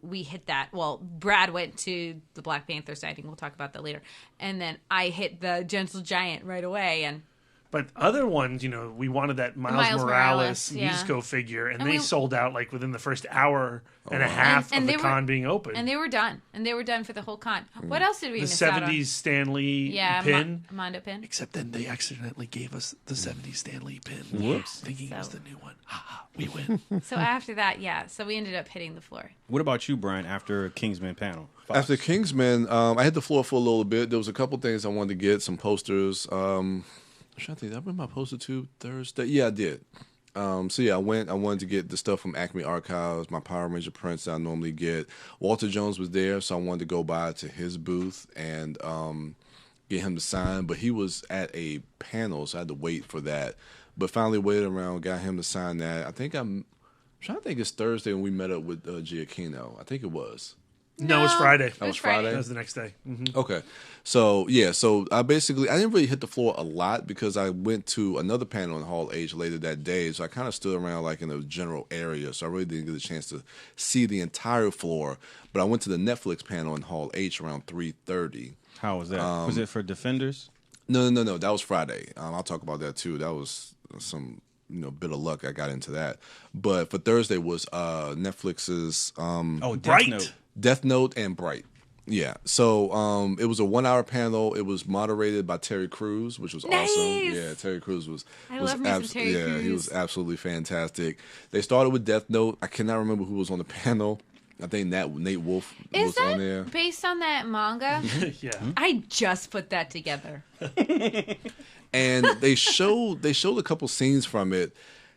we hit that. Well, Brad went to the Black Panther sighting. We'll talk about that later. And then I hit the Gentle Giant right away. But other ones, you know, we wanted that Miles Morales Musico figure, and they sold out like within the first hour and a half of the con being open. And they were done. And they were done for the whole con. What else did we miss out on? The 70s Stan Lee pin. Mondo pin. Except then they accidentally gave us the 70s Stan Lee pin. Whoops. Thinking it was the new one. We win. So after that, so we ended up hitting the floor. What about you, Brian, after Kingsman panel? Fox? After Kingsman, I hit the floor for a little bit. There was a couple things I wanted to get, some posters. I'm trying to think, did I bring my poster to Thursday? Yeah, I did. I wanted to get the stuff from Acme Archives, my Power Ranger prints that I normally get. Walter Jones was there, so I wanted to go by to his booth and get him to sign. But he was at a panel, so I had to wait for that. But finally waited around, got him to sign that. I'm trying to think it's Thursday when we met up with Giacchino. I think it was. No, it was Friday. That was Friday? That was the next day. Mm-hmm. Okay. So I didn't really hit the floor a lot because I went to another panel in Hall H later that day. So I kind of stood around like in the general area. So I really didn't get a chance to see the entire floor. But I went to the Netflix panel in Hall H around 3:30. How was that? Was it for Defenders? No. That was Friday. I'll talk about that too. That was some bit of luck I got into that. But for Thursday was Netflix's Death Note and Bright. Yeah. So it was a 1 hour panel. It was moderated by Terry Crews, which was awesome. Yeah, Terry Crews was Terry Crews. He was absolutely fantastic. They started with Death Note. I cannot remember who was on the panel. I think Nate Wolf was on there. Is that based on that manga? Yeah. I just put that together. And they showed a couple scenes from it.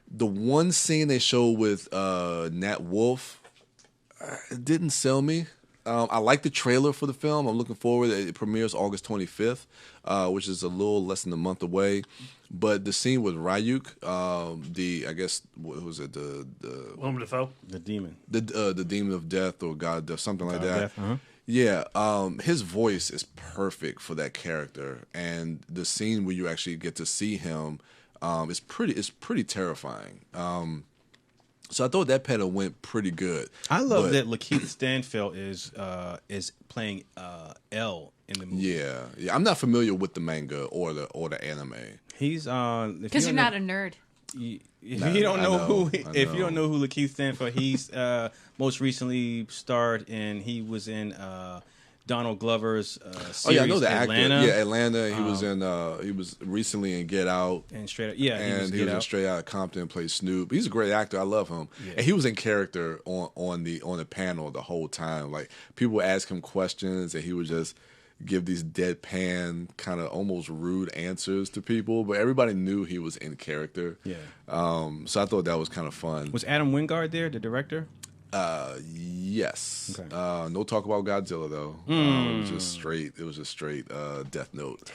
The one scene they showed with Nat Wolf, it didn't sell me. I like the trailer for the film. I'm looking forward. It premieres August 25th, which is a little less than a month away. But the scene with Ryuk, what was it? The Willem Dafoe, the demon, the demon of death or god of death, something like that. Death, uh-huh. Yeah, his voice is perfect for that character, and the scene where you actually get to see him is pretty terrifying. So I thought that panel went pretty good. I love that Lakeith Stanfield is playing L in the movie. Yeah. I'm not familiar with the manga or the anime. He's because you're not a nerd. If you don't know who Lakeith Stanfield, he's most recently starred in. He was in Donald Glover's series. Oh yeah, I know the Atlanta. actor. Yeah, Atlanta. He was in. He was recently in Get Out. And Straight Out. Yeah, and he was in Straight Outta Compton. Played Snoop. He's a great actor. I love him. Yeah. And he was in character on the panel the whole time. Like people would ask him questions, and he would just give these deadpan, kind of almost rude answers to people. But everybody knew he was in character. Yeah. So I thought that was kind of fun. Was Adam Wingard there, the director? Yes. Okay. No talk about Godzilla though. It was just straight. It was just straight Death Note.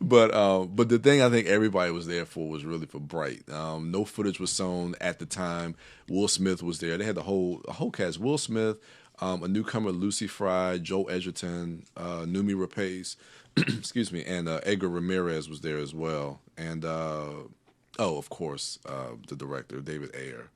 But the thing I think everybody was there for was really for Bright. No footage was shown at the time. Will Smith was there. They had the whole cast. Will Smith, a newcomer Lucy Fry, Joe Edgerton, Numi Rapace, excuse me, and Edgar Ramirez was there as well. And of course, the director David Ayer.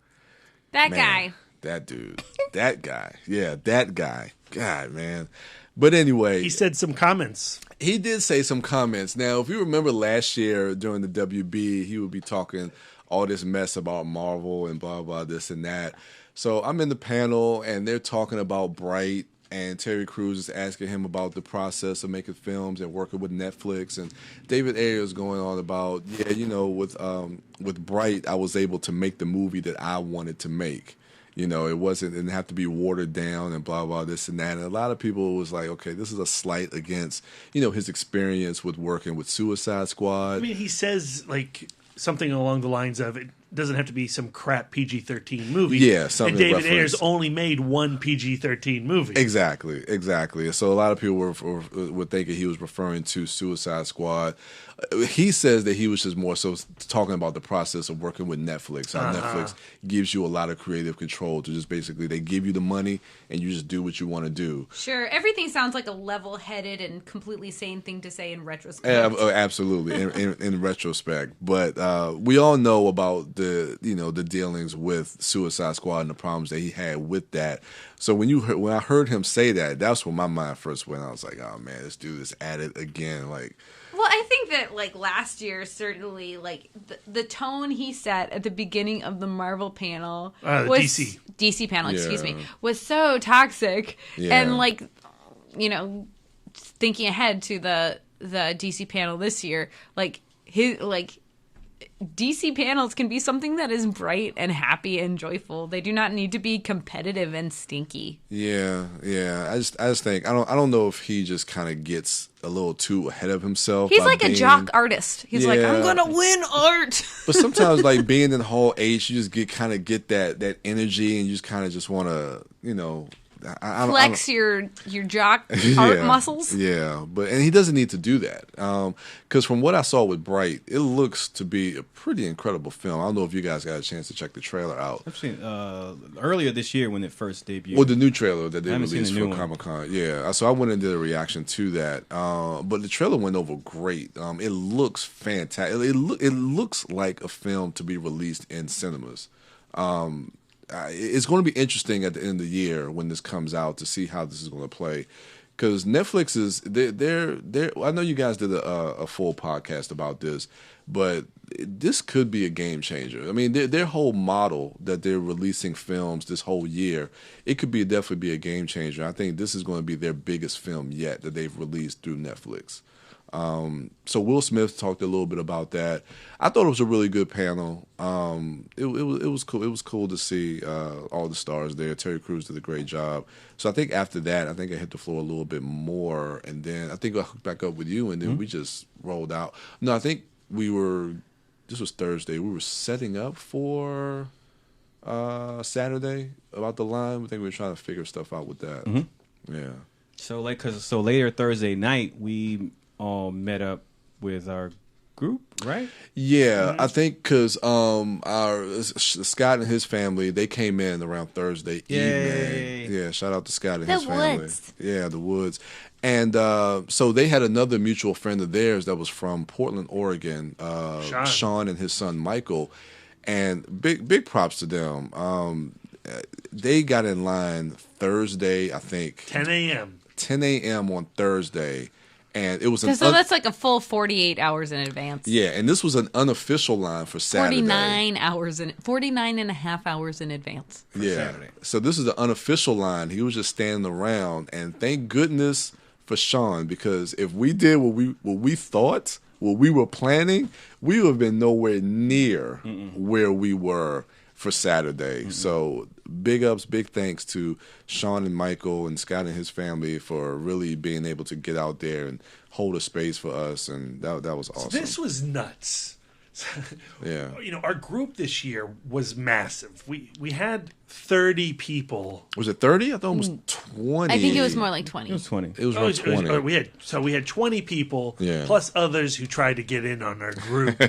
That guy. That dude. That guy. Yeah, that guy. God, man. But anyway. He said some comments. He did say some comments. Now, if you remember last year during the WB, he would be talking all this mess about Marvel and blah, blah, this and that. So I'm in the panel, and they're talking about Bright, and Terry Crews is asking him about the process of making films and working with Netflix. And David Ayer is going on about, with Bright, I was able to make the movie that I wanted to make. You know, it didn't have to be watered down and blah, blah, this and that. And a lot of people was like, okay, this is a slight against, his experience with working with Suicide Squad. I mean, he says, like, something along the lines of, it doesn't have to be some crap PG-13 movie. Yeah, something. And David Ayer's only made one PG-13 movie. Exactly. So a lot of people were thinking he was referring to Suicide Squad. He says that he was just more so talking about the process of working with Netflix. How Netflix gives you a lot of creative control to just basically, they give you the money and you just do what you want to do. Sure, everything sounds like a level-headed and completely sane thing to say in retrospect. Absolutely, in retrospect. But we all know about the dealings with Suicide Squad and the problems that he had with that. So when I heard him say that, that's when my mind first went. I was like, oh man, this dude is at it again. Like, well, I think that like last year, certainly, like the tone he set at the beginning of the Marvel panel, was DC panel, excuse me, was so toxic, and like, thinking ahead to the DC panel this year, like DC panels can be something that is bright and happy and joyful. They do not need to be competitive and stinky. Yeah. I just think I don't know if he just kind of gets a little too ahead of himself. He's like a jock artist. He's like, I'm gonna win art. But sometimes, like being in Hall H, you just get that energy, and you just kind of just want to, flex your jock art muscles. Yeah, and he doesn't need to do that. Because from what I saw with Bright, it looks to be a pretty incredible film. I don't know if you guys got a chance to check the trailer out. I've seen earlier this year when it first debuted. Well, the new trailer that they released for Comic-Con. Yeah, so I went and did a reaction to that. But the trailer went over great. It looks fantastic. It looks like a film to be released in cinemas. It's going to be interesting at the end of the year when this comes out to see how this is going to play, because Netflix is they're I know you guys did a full podcast about this, but this could be a game changer. I mean, their whole model that they're releasing films this whole year, it could definitely be a game changer. I think this is going to be their biggest film yet that they've released through Netflix. So Will Smith talked a little bit about that. I thought it was a really good panel. It was cool. It was cool to see all the stars there. Terry Crews did a great job. So I think after that, I think I hit the floor a little bit more, and then I think I hooked back up with you, and then we just rolled out. No, I think this was Thursday. We were setting up for Saturday about the line. I think we were trying to figure stuff out with that. Mm-hmm. Yeah. So later Thursday night, we all met up with our group, right? Yeah, I think because our Scott and his family, they came in around Thursday evening. Yeah, shout out to Scott and his family. Woods. Yeah, the Woods. And so they had another mutual friend of theirs that was from Portland, Oregon, Sean and his son Michael. And big props to them. They got in line Thursday, I think. 10 a.m. 10 a.m. on Thursday. And it was so that's like a full 48 hours in advance. Yeah, and this was an unofficial line for Saturday. 49 and a half hours in advance. Yeah. Saturday. So this is the unofficial line. He was just standing around, and thank goodness for Sean, because if we did what we thought, what we were planning, we would have been nowhere near where we were for Saturday. So big ups, big thanks to Sean and Michael and Scott and his family for really being able to get out there and hold a space for us, and that was awesome. So this was nuts. Yeah. Our group this year was massive. We had 30 people. Was it 30? I thought it was 20. I think it was more like 20. It was 20. It was around 20. We had 20 people, plus others who tried to get in on our group.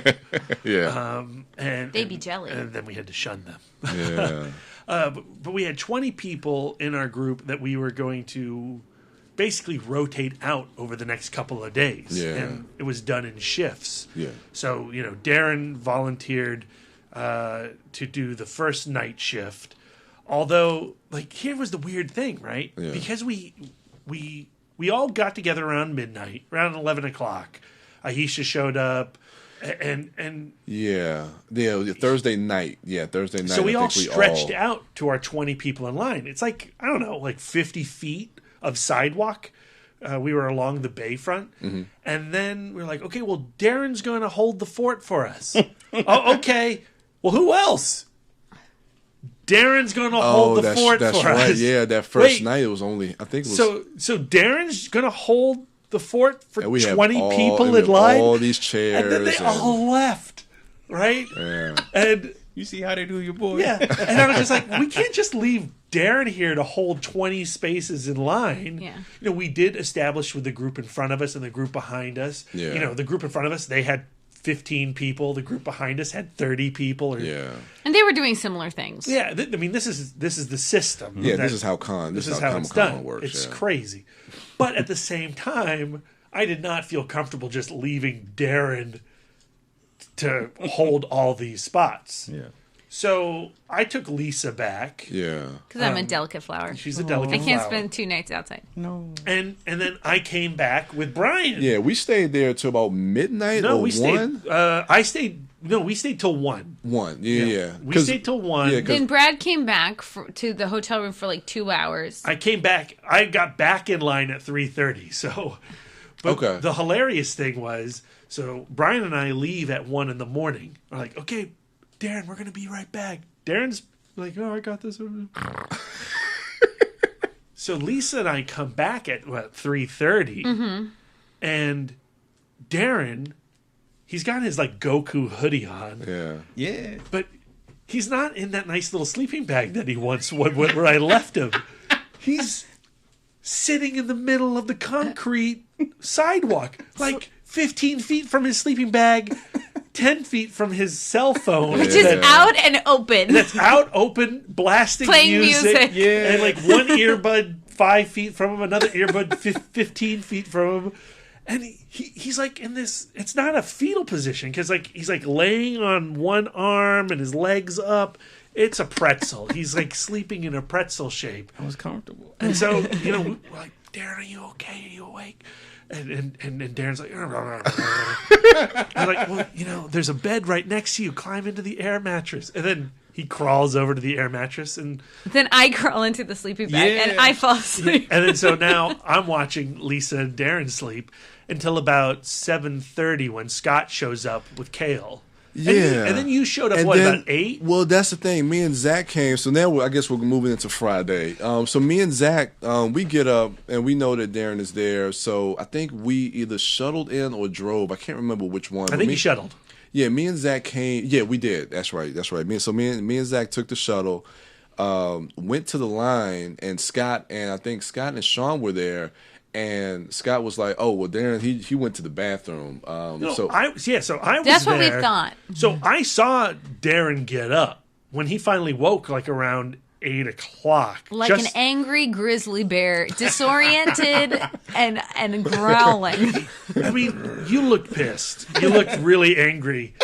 Yeah. And they'd be jelly. And then we had to shun them. Yeah. But we had 20 people in our group that we were going to basically rotate out over the next couple of days. Yeah. And it was done in shifts. Yeah. So, Darren volunteered to do the first night shift. Although, here was the weird thing, right? Yeah. Because we all got together around midnight, around 11 o'clock. Aisha showed up. And Thursday night. Yeah, Thursday night. So we all stretched out to our 20 people in line. It's 50 feet of sidewalk. We were along the bayfront. Mm-hmm. And then we were like, okay, well, Darren's going to hold the fort for us. Oh, okay. Well, who else? Darren's going to hold the fort that's for right. us. Yeah, that first night it was only, I think it was. So Darren's going to hold the fort for 20 people in and line. all these chairs. And then they all left, right? Yeah. And you see how they do your boy. Yeah. And I was just like, we can't just leave Darren here to hold 20 spaces in line. Yeah. We did establish with the group in front of us and the group behind us. Yeah. The group in front of us, they had 15 people. The group behind us had 30 people. And they were doing similar things. Yeah. this is the system. Yeah, this is how it's done. Works. It's crazy. But at the same time, I did not feel comfortable just leaving Darren to hold all these spots. Yeah. So I took Lisa back. Yeah. Because I'm a delicate flower. She's a delicate flower. I can't spend 2 nights outside. No. And then I came back with Brian. Yeah, we stayed there till about midnight or 1? We stayed till 1. 1, yeah. We stayed till 1. Yeah, then Brad came back to the hotel room for 2 hours. I came back. I got back in line at 3:30. So, but the hilarious thing was, so Brian and I leave at 1 in the morning. We're like, okay, Darren, we're gonna be right back. Darren's like, oh, I got this. So Lisa and I come back at 3:30, and Darren, he's got his Goku hoodie on. Yeah. But he's not in that nice little sleeping bag that he once wore where I left him. He's sitting in the middle of the concrete sidewalk, 15 feet from his sleeping bag, 10 feet from his cell phone. Which is out and open. That's out open, blasting Playing music. Yeah. And one earbud 5 feet from him, another earbud 15 feet from him. And he's in this, it's not a fetal position, because he's laying on one arm and his legs up. It's a pretzel. He's sleeping in a pretzel shape. I was comfortable. And so, we're like, Darren, are you okay? Are you awake? And Darren's like, I'm like, well, there's a bed right next to you. Climb into the air mattress. And then he crawls over to the air mattress, and then I crawl into the sleeping bag and I fall asleep. And then so now I'm watching Lisa and Darren sleep until about 7:30 when Scott shows up with Kale. Yeah. And then you showed up, about 8? Well, that's the thing. Me and Zach came. So now I guess we're moving into Friday. So me and Zach, we get up, and we know that Darren is there. So I think we either shuttled in or drove. I can't remember which one. I think you shuttled. Yeah, me and Zach came. Yeah, we did. That's right. Me and Zach took the shuttle, went to the line, and Scott and Sean were there. And Scott was like, "Oh, well, Darren, he went to the bathroom." I was there. That's what we thought. So I saw Darren get up when he finally woke, around 8 o'clock, an angry grizzly bear, disoriented and growling. I mean, you looked pissed. You looked really angry,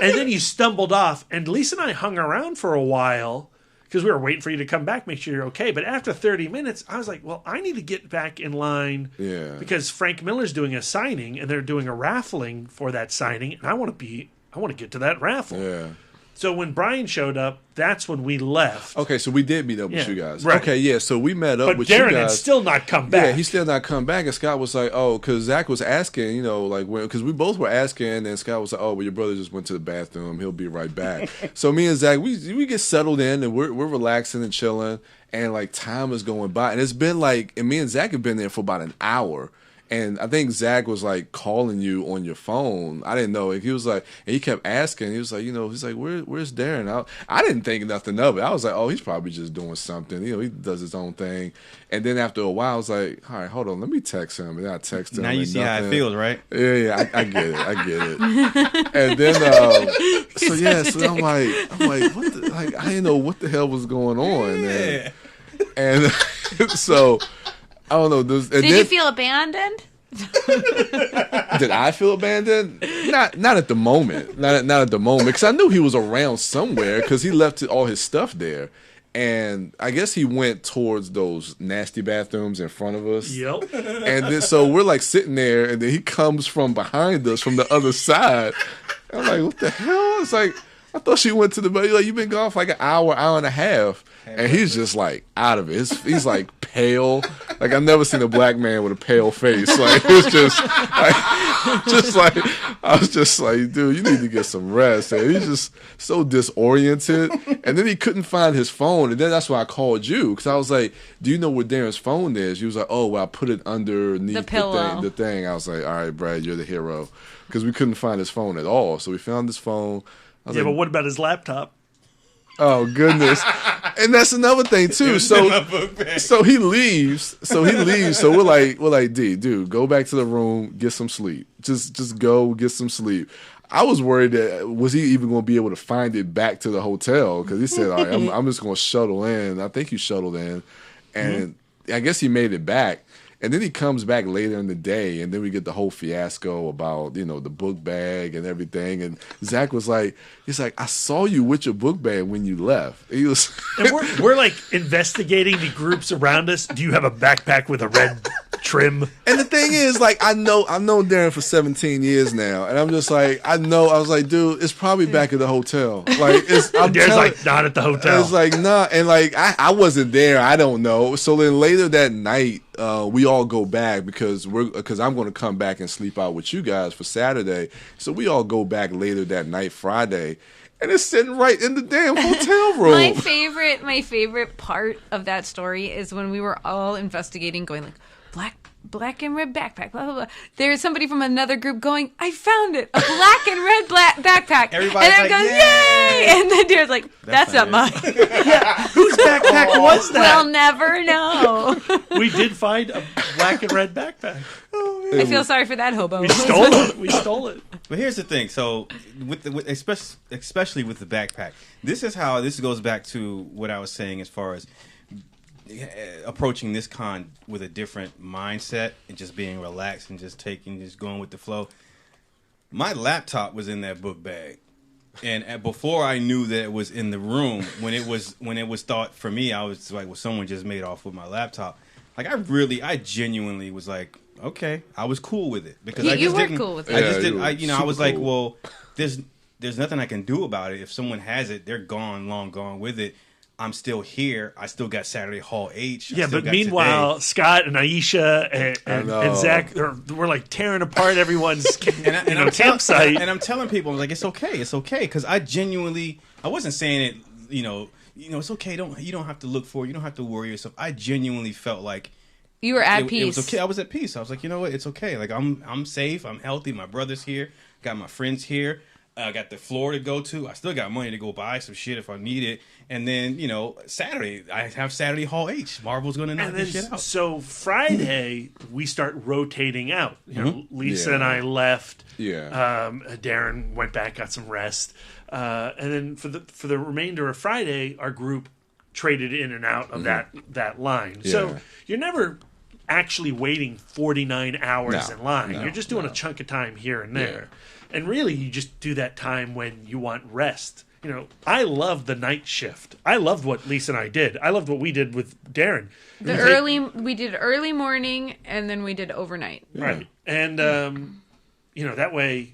and then you stumbled off. And Lisa and I hung around for a while, because we were waiting for you to come back, make sure you're okay. But after 30 minutes, I was like, well, I need to get back in line because Frank Miller's doing a signing and they're doing a raffling for that signing, and I want to get to that raffle. Yeah. So when Brian showed up, that's when we left. Okay, so we did meet up with you guys. Right. Okay, yeah, so we met up with Darren you guys. But Darren had still not come back. Yeah, he still not come back. And Scott was like, oh, because Zach was asking, because we both were asking, and Scott was like, oh, well, your brother just went to the bathroom. He'll be right back. So me and Zach, we get settled in, and we're relaxing and chilling, and, like, time is going by. And it's been, like, and me and Zach have been there for about an hour. And I think Zach was like calling you on your phone. I didn't know. He was like, and he kept asking. He was like, he's like, where's Darren? I didn't think nothing of it. I was like, oh, he's probably just doing something. He does his own thing. And then after a while, I was like, all right, hold on, let me text him. And I text him. Now you see how it feels, right? Yeah, I get it. And then, so I'm like, what the, like, I didn't know what the hell was going on. Yeah. And so. I don't know. Did you feel abandoned? Did I feel abandoned? Not at the moment. Not at the moment. Because I knew he was around somewhere because he left all his stuff there. And I guess he went towards those nasty bathrooms in front of us. Yep. And then so we're like sitting there, and then he comes from behind us from the other side. I'm like, what the hell? It's like, I thought she went to the bed. Like, you've been gone for like an hour and a half. And he's just like out of it. He's like pale. Like, I've never seen a black man with a pale face. Like, it's I was just like, dude, you need to get some rest. And he's just so disoriented. And then he couldn't find his phone. And then that's why I called you. Because I was like, do you know where Darren's phone is? You was like, oh, well, I put it underneath the pillow. The thing. I was like, all right, Brad, you're the hero. Because we couldn't find his phone at all. So we found his phone. But what about his laptop? Oh, goodness. And that's another thing too. So he leaves. So we're like, dude, go back to the room, get some sleep. Just go get some sleep. I was worried that was he even going to be able to find it back to the hotel, because he said, all right, I'm just going to shuttle in. I think he shuttled in, and I guess he made it back. And then he comes back later in the day, and then we get the whole fiasco about, the book bag and everything. And Zach was like, he's like, I saw you with your book bag when you left. He was, and we're like investigating the groups around us. Do you have a backpack with a red trim? And the thing is, like, I've known Darren for 17 years now, and I'm just like, I was like, dude, it's probably back at the hotel. Like, Darren's like, not at the hotel. It's like, nah, and like, I wasn't there. I don't know. So then later that night, we all go back because I'm going to come back and sleep out with you guys for Saturday. So we all go back later that night, Friday, and it's sitting right in the damn hotel room. My favorite part of that story is when we were all investigating, going like, black and red backpack, blah, blah, blah. There's somebody from another group going, I found it, a black and red backpack. Everybody's and I'm going, yay! And then Darren's like, that's not mine. Yeah. Whose backpack was that? We'll never know. We did find a black and red backpack. I feel sorry for that hobo. We stole it. But here's the thing. So, especially with the backpack, this goes back to what I was saying as far as approaching this con with a different mindset and just being relaxed and just going with the flow. My laptop was in that book bag, and before I knew that it was in the room, when it was thought for me, I was like, well, someone just made off with my laptop. Like, I genuinely was like, okay, I was cool with it because I just didn't. Cool with it. I just didn't. I was like, well, there's nothing I can do about it. If someone has it, they're long gone with it. I'm still here. I still got Saturday Hall H. Yeah, but meanwhile, today. Scott and Aisha and Zach, we're like tearing apart everyone's campsite. And I'm telling people, I'm like, it's okay, because I wasn't saying it. It's okay. You don't have to look for it. You don't have to worry yourself. I genuinely felt like you were at peace. It was okay. I was at peace. I was like, you know what? It's okay. Like, I'm safe. I'm healthy. My brother's here. Got my friends here. I got the floor to go to. I still got money to go buy some shit if I need it. And then, Saturday, I have Saturday Hall H. Marvel's going to knock this shit out. So Friday, we start rotating out. Lisa and I left. Yeah. Darren went back, got some rest. And then for the remainder of Friday, our group traded in and out of that line. Yeah. So you're never actually waiting 49 hours in line. You're just doing a chunk of time here and there. Yeah. And really, you just do that time when you want rest. I loved the night shift. I loved what Lisa and I did. I loved what we did with Darren. We did early morning, and then we did overnight. Right. And, that way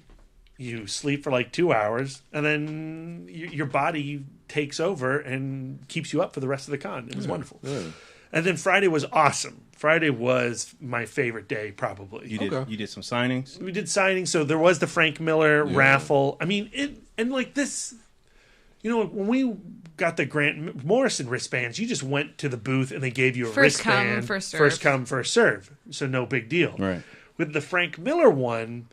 you sleep for like 2 hours, and then your body takes over and keeps you up for the rest of the con. It was wonderful. Yeah. And then Friday was awesome. Friday was my favorite day, probably. You did some signings? We did signings. So there was the Frank Miller raffle. I mean, when we got the Grant Morrison wristbands, you just went to the booth and they gave you a wristband. First come, first serve. So no big deal. Right. With the Frank Miller one,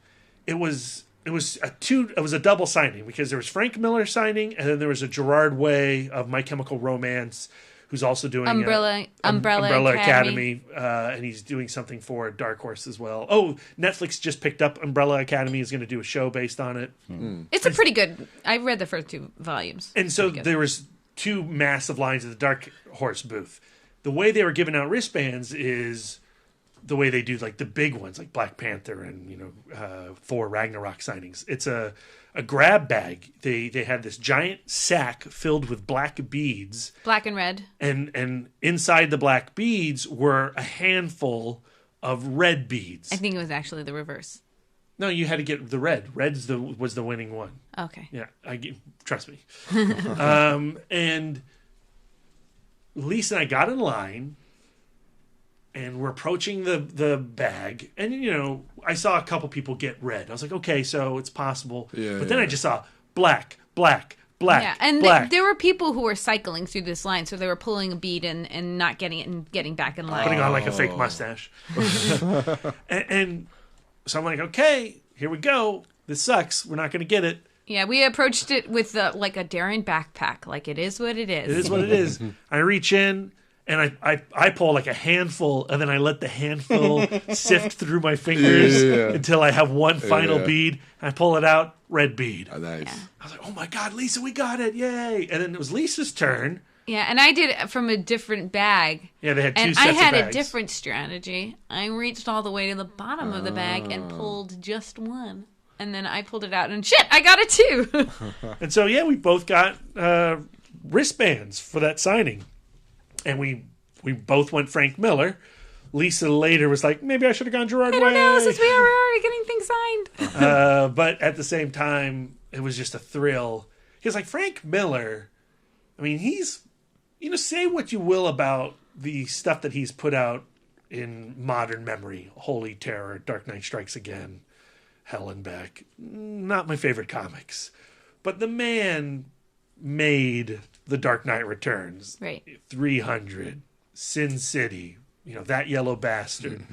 it was a double signing because there was Frank Miller signing and then there was a Gerard Way of My Chemical Romance, who's also doing Umbrella Academy, and he's doing something for Dark Horse as well. Oh, Netflix just picked up Umbrella Academy, is going to do a show based on it. It's a pretty good. I read the first 2 volumes. And so there was 2 massive lines at the Dark Horse booth. The way they were giving out wristbands is the way they do like the big ones, like Black Panther and Thor Ragnarok signings. It's a grab bag. They had this giant sack filled with black beads, black and red, and inside the black beads were a handful of red beads. I think it was actually the reverse. No, you had to get the red. Red's was the winning one. Okay. Yeah, trust me. And Lisa and I got in line, and we're approaching the bag, and I saw a couple people get red. I was like, okay, so it's possible. Yeah, but then I just saw black. Yeah, and black. There were people who were cycling through this line, so they were pulling a bead and not getting it and getting back in line. Putting on like a fake mustache. and so I'm like, okay, here we go. This sucks. We're not going to get it. Yeah, we approached it with like a Darren backpack. Like, it is what it is. It is what it is. I reach in, and I pull like a handful, and then I let the handful sift through my fingers until I have one final bead. I pull it out, red bead. Oh, nice. Yeah. I was like, oh my God, Lisa, we got it. Yay. And then it was Lisa's turn. Yeah, and I did it from a different bag. Yeah, they had 2 and sets I had of bags. a different strategy. I reached all the way to the bottom of the bag and pulled just one. And then I pulled it out, and shit, I got it too. And so, we both got wristbands for that signing. And we both went Frank Miller. Lisa later was like, maybe I should have gone Gerard Way. I don't know, since we were already getting things signed. But at the same time, it was just a thrill. Because, like, Frank Miller, I mean, he's, say what you will about the stuff that he's put out in modern memory. Holy Terror, Dark Knight Strikes Again, Hell and Back. Not my favorite comics. But the man made The Dark Knight Returns. Right. 300, Sin City, That Yellow Bastard.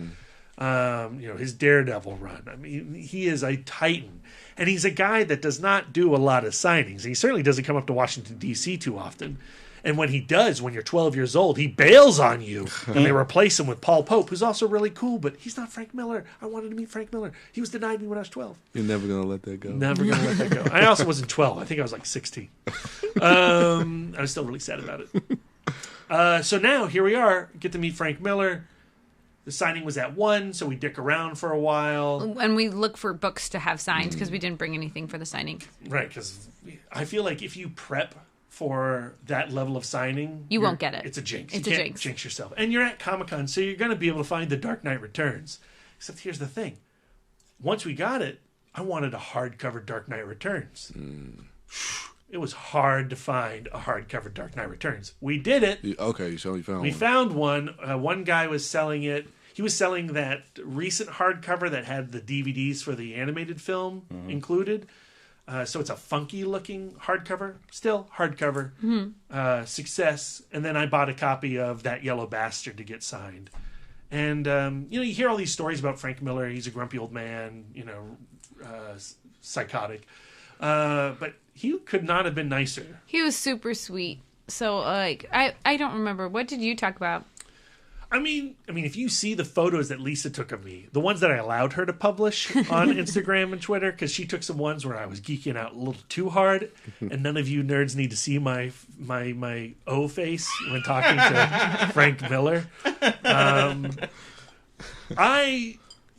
His Daredevil run. I mean, he is a titan. And he's a guy that does not do a lot of signings. He certainly doesn't come up to Washington, D.C. too often. And when he does, when you're 12 years old, he bails on you. And they replace him with Paul Pope, who's also really cool, but he's not Frank Miller. I wanted to meet Frank Miller. He was denied me when I was 12. You're never going to let that go. Never going to let that go. I also wasn't 12. I think I was like 16. I was still really sad about it. So now, here we are. Get to meet Frank Miller. The signing was at 1, so we dick around for a while. And we look for books to have signed because we didn't bring anything for the signing. Right, because I feel like if you prep for that level of signing, you won't get it. It's a jinx. It's you a can't jinx. Jinx yourself. And you're at Comic-Con, so you're going to be able to find The Dark Knight Returns. Except here's the thing. Once we got it, I wanted a hardcover Dark Knight Returns. It was hard to find a hardcover Dark Knight Returns. We did it. Okay, so you found one. We found one. One guy was selling it. He was selling that recent hardcover that had the DVDs for the animated film included. So it's a funky looking hardcover. Still hardcover. Success. And then I bought a copy of That Yellow Bastard to get signed. And, you hear all these stories about Frank Miller. He's a grumpy old man, psychotic. But he could not have been nicer. He was super sweet. So, I don't remember. What did you talk about? I mean, if you see the photos that Lisa took of me, the ones that I allowed her to publish on Instagram and Twitter, because she took some ones where I was geeking out a little too hard, and none of you nerds need to see my O face when talking to Frank Miller. I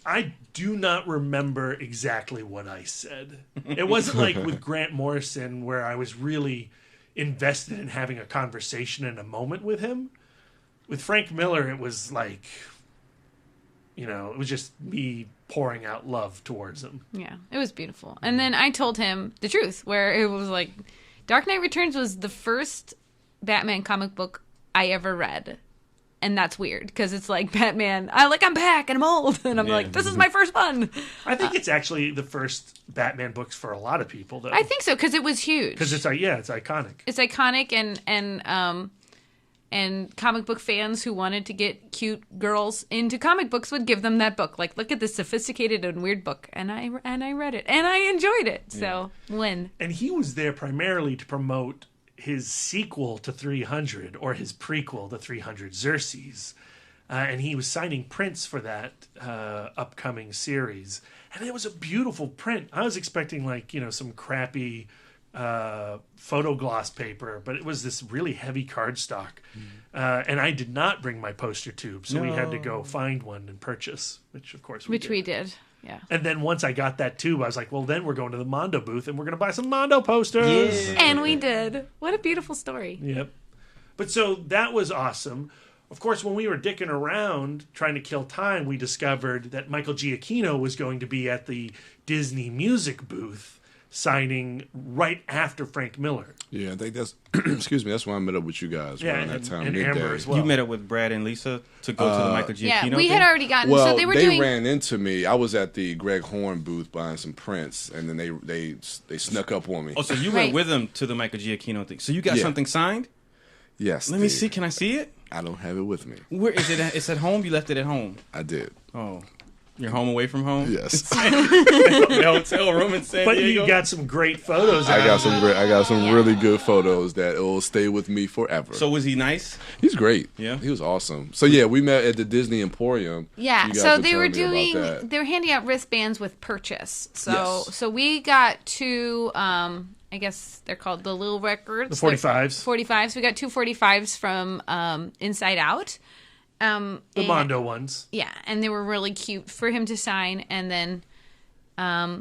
I do not remember exactly what I said. It wasn't like with Grant Morrison where I was really invested in having a conversation and a moment with him. With Frank Miller, it was like, it was just me pouring out love towards him. Yeah, it was beautiful. And then I told him the truth, where it was like, Dark Knight Returns was the first Batman comic book I ever read. And that's weird because it's like Batman. I'm back and I'm old, and I'm like, this is my first one. I think it's actually the first Batman books for a lot of people, though. I think so because it was huge. Because it's iconic. It's iconic, and comic book fans who wanted to get cute girls into comic books would give them that book. Like, look at this sophisticated and weird book, and I read it and I enjoyed it. So win. And he was there primarily to promote his sequel to 300 or his prequel to 300, Xerxes, and he was signing prints for that upcoming series, and it was a beautiful print. I was expecting some crappy photo gloss paper, but it was this really heavy cardstock, and I did not bring my poster tube, so we had to go find one and purchase, which of course we did. Yeah. And then once I got that tube, I was like, well, then we're going to the Mondo booth and we're going to buy some Mondo posters. Yeah. And we did. What a beautiful story. Yep. But so that was awesome. Of course, when we were dicking around trying to kill time, we discovered that Michael Giacchino was going to be at the Disney Music booth signing right after Frank Miller. Yeah, I think that's excuse me, that's when I met up with you guys around that time. And Amber as well. You met up with Brad and Lisa to go to the Michael Giacchino Yeah, we had already gotten. Well, so they ran into me. I was at the Greg Horn booth buying some prints, and then they snuck up on me. Oh, so you went with them to the Michael Giacchino thing. So you got something signed? Yes. Let me see. Can I see it? I don't have it with me. Where is it? It's at home. You left it at home. I did. Oh. You're home away from home? Yes. The hotel room in San Diego. But you got some great photos. I got some really good photos that will stay with me forever. So was he nice? He's great. Yeah. He was awesome. So yeah, we met at the Disney Emporium. Yeah. So they were handing out wristbands with purchase. So we got two. I guess they're called the Lil Records. The 45s. 45s. We got two 45s from Inside Out. The Mondo ones. Yeah, and they were really cute for him to sign. And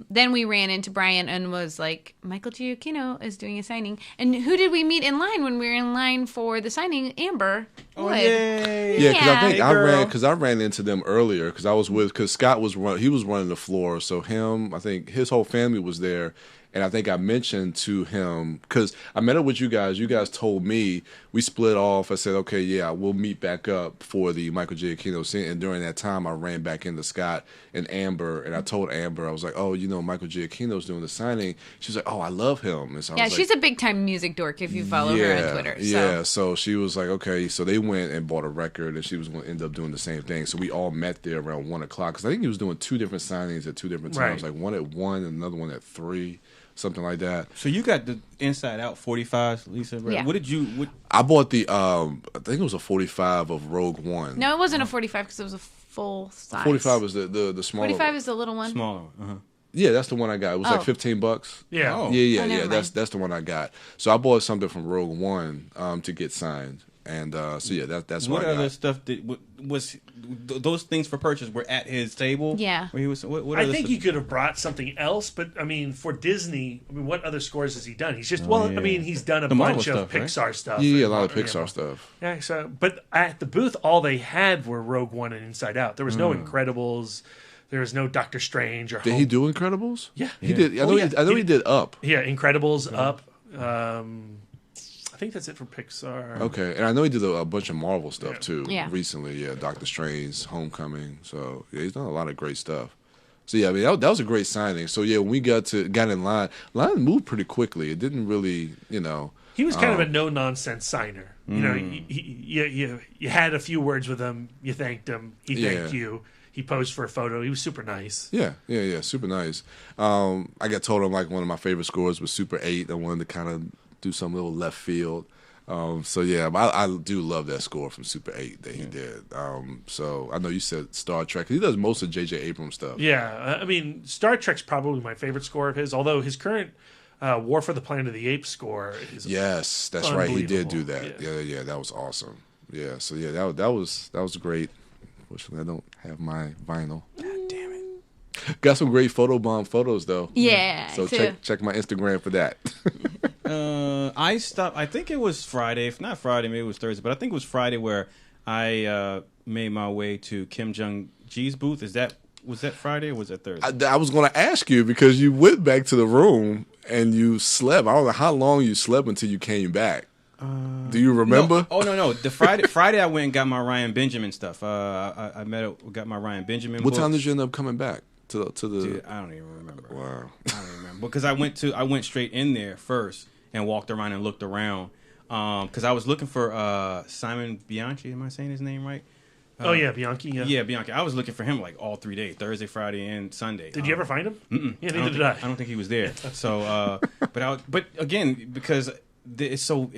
then we ran into Brian and was like, Michael Giacchino is doing a signing. And who did we meet in line when we were in line for the signing? Amber Wood. Yay. Yeah, because I think I ran into them earlier because Scott was running the floor. So I think his whole family was there. And I think I mentioned to him, because I met up with you guys. You guys told me, we split off. I said, okay, yeah, we'll meet back up for the Michael Giacchino scene. And during that time, I ran back into Scott and Amber. And I told Amber, I was like, oh, Michael Giacchino's doing the signing. She was like, oh, I love him. And so I was she's a big-time music dork if you follow her on Twitter. So. Yeah, so she was like, okay. So they went and bought a record, and she was going to end up doing the same thing. So we all met there around 1 o'clock. Because I think he was doing 2 different signings at 2 different times. Like one at 1 and another one at 3. Something like that. So you got the Inside Out 45s, Lisa. Right? Yeah. What did you? I bought the. I think it was a 45 of Rogue One. No, it wasn't a 45 because it was a full size. 45 is the smaller. 45 is the little one. Smaller. Yeah, that's the one I got. It was like $15. Yeah. Oh. Yeah. That's the one I got. So I bought something from Rogue One to get signed. And that's what I got. Other stuff was those things for purchase were at his table? Yeah. Where he was. What I think he could have brought something else, but I mean, for Disney, what other scores has he done? He's just he's done a bunch of Pixar stuff. Yeah, a lot of Pixar stuff. Yeah. So, but at the booth, all they had were Rogue One and Inside Out. There was no Incredibles. There was no Doctor Strange or. Did he do Incredibles? Yeah, he did. I know he did Up. Yeah, Incredibles, Up. I think that's it for Pixar. Okay, and I know he did a bunch of Marvel stuff too. Yeah. Recently, Doctor Strange, Homecoming. So he's done a lot of great stuff. So yeah, I mean that was a great signing. So yeah, when we got in line moved pretty quickly. It didn't really, He was kind of a no nonsense signer. You had a few words with him. You thanked him. He thanked you. He posed for a photo. He was super nice. Yeah, super nice. I got told him like one of my favorite scores was Super 8. I wanted to kind of do some little left field. So yeah, I do love that score from Super 8 that he did. So I know you said Star Trek. He does most of J.J. Abrams stuff. Yeah, I mean, Star Trek's probably my favorite score of his, although his current War for the Planet of the Apes score is yes, that's right. He did do that. Yeah, that was awesome. Yeah, so yeah, that was great. Fortunately, I don't have my vinyl. God damn it. Got some great photobomb photos though. Yeah. So too. check my Instagram for that. I stopped. I think it was Friday. If not Friday, maybe it was Thursday. But I think it was Friday where I made my way to Kim Jong Ji's booth. Was that Friday or was that Thursday? I was going to ask you because you went back to the room and you slept. I don't know how long you slept until you came back. Do you remember? No. The Friday I went and got my Ryan Benjamin stuff. I got my Ryan Benjamin. What books. time did you end up coming back to the? Dude, I don't even remember. Wow. I don't even remember because I went straight in there first and walked around and looked around because I was looking for Simon Bianchi. Am I saying his name right? Bianchi. Yeah, Bianchi. I was looking for him like all 3 days, Thursday, Friday, and Sunday. Did you ever find him? Mm-mm. Yeah, neither did I. I don't think he was there. So, but again, because there's so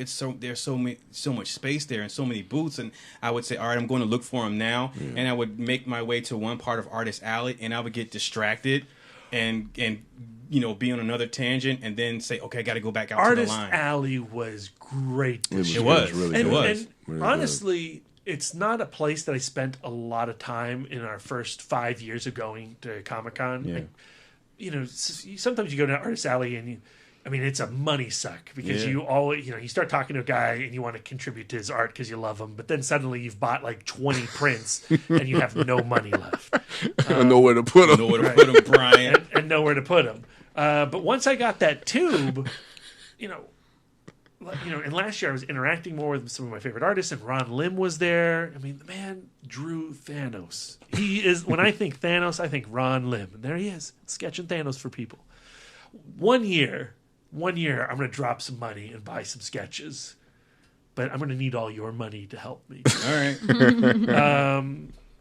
much space there and so many booths, and I would say, all right, I'm going to look for him now, and I would make my way to one part of Artist Alley, and I would get distracted, and be on another tangent, and then say, okay, I got to go back out to the line. Artist Alley was great. It was really good. And honestly, it's not a place that I spent a lot of time in our first 5 years of going to Comic-Con. Yeah. Sometimes you go to Artist Alley and it's a money suck because you always, you start talking to a guy and you want to contribute to his art because you love him, but then suddenly you've bought like 20 prints and you have no money left. Nowhere to put them. Nowhere to put them, Brian. And nowhere to put them. But once I got that tube, and last year I was interacting more with some of my favorite artists, and Ron Lim was there. I mean, the man drew Thanos. He is, when I think Thanos, I think Ron Lim. And there he is, sketching Thanos for people. One year, I'm going to drop some money and buy some sketches. But I'm going to need all your money to help me. All right.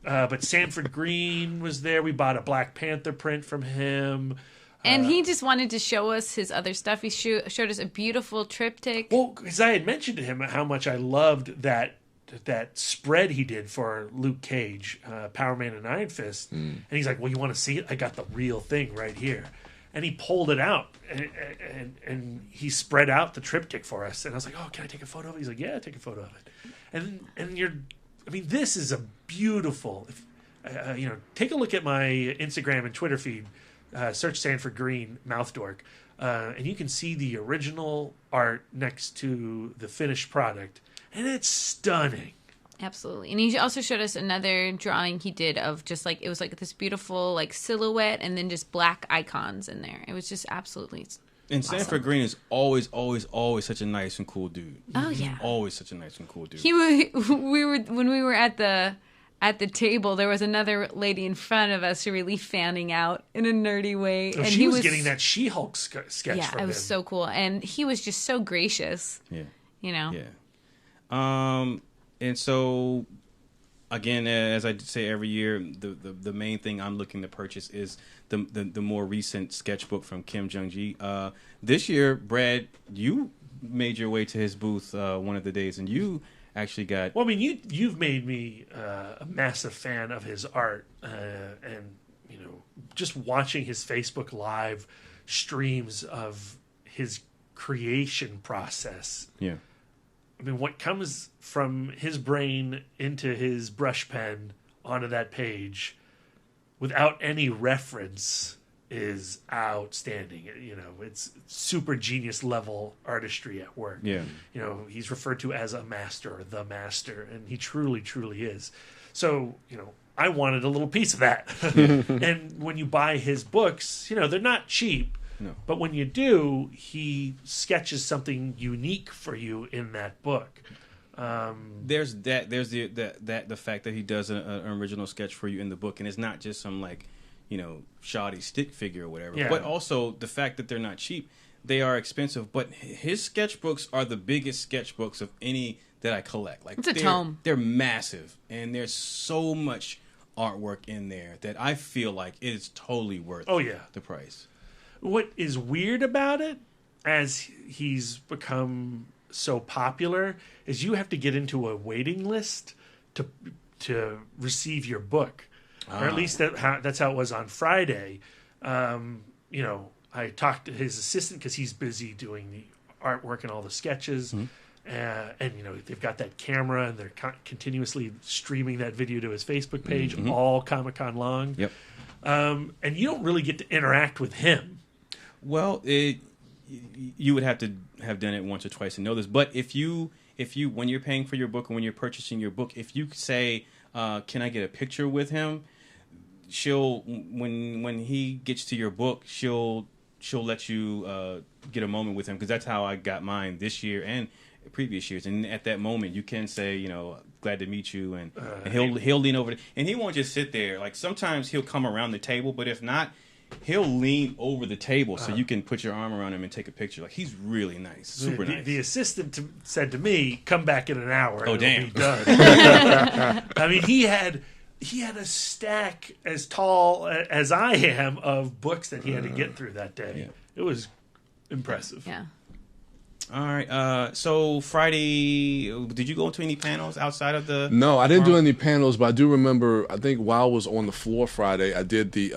But Sanford Green was there. We bought a Black Panther print from him. And he just wanted to show us his other stuff. He showed us a beautiful triptych. Well, because I had mentioned to him how much I loved that spread he did for Luke Cage, Power Man and Iron Fist. And he's like, well, you want to see it? I got the real thing right here. And he pulled it out, and he spread out the triptych for us. And I was like, oh, can I take a photo of it? He's like, yeah, take a photo of it. And this is a beautiful, take a look at my Instagram and Twitter feed. Search Sanford Green Mouth Dork, and you can see the original art next to the finished product, and it's stunning. Absolutely. And he also showed us another drawing he did of just like, it was like this beautiful like silhouette and then just black icons in there. It was just absolutely And awesome. Sanford Green is always such a nice and cool dude. Oh yeah, always such a nice and cool dude. When we were at the table, there was another lady in front of us really fanning out in a nerdy way. Oh, and she was getting that She-Hulk sketch from him. Yeah, it was so cool. And he was just so gracious. Yeah. Yeah. And so, again, as I say every year, the main thing I'm looking to purchase is the more recent sketchbook from Kim Jong Ji. This year, Brad, you made your way to his booth one of the days, and you actually got... Well, I mean, you've made me a massive fan of his art, and just watching his Facebook Live streams of his creation process. Yeah. I mean, what comes from his brain into his brush pen onto that page without any reference is outstanding. It's super genius level artistry at work. Yeah. He's referred to as a master or the master, and he truly, truly is. So, I wanted a little piece of that. And when you buy his books, they're not cheap. No. But when you do, he sketches something unique for you in that book. There's that. There's the fact that he does an original sketch for you in the book, and it's not just some shoddy stick figure or whatever. Yeah. But also the fact that they're not cheap. They are expensive, but his sketchbooks are the biggest sketchbooks of any that I collect. Like it's a tome. They're massive, and there's so much artwork in there that I feel like it is totally worth. The price. What is weird about it, as he's become so popular, is you have to get into a waiting list to receive your book, or at least that's how it was on Friday. I talked to his assistant because he's busy doing the artwork and all the sketches, And they've got that camera, and they're continuously streaming that video to his Facebook page all Comic-Con long. Yep. And you don't really get to interact with him. Well, you would have to have done it once or twice to know this. But if you when you're paying for your book and when you're purchasing your book, if you say, "Can I get a picture with him?" She'll when he gets to your book, she'll let you get a moment with him, because that's how I got mine this year and previous years. And at that moment, you can say, glad to meet you, and he'll lean over, and he won't just sit there. Like sometimes he'll come around the table, but if not, he'll lean over the table so you can put your arm around him and take a picture. Like, he's really nice, super nice. The assistant said to me, "Come back in an hour." Oh, and damn! It'll be done. I mean, he had a stack as tall as I am of books that he had to get through that day. Yeah. It was impressive. Yeah. All right. So Friday, did you go to any panels outside of the? No, I didn't do any panels, but I do remember. I think while I was on the floor Friday, I did the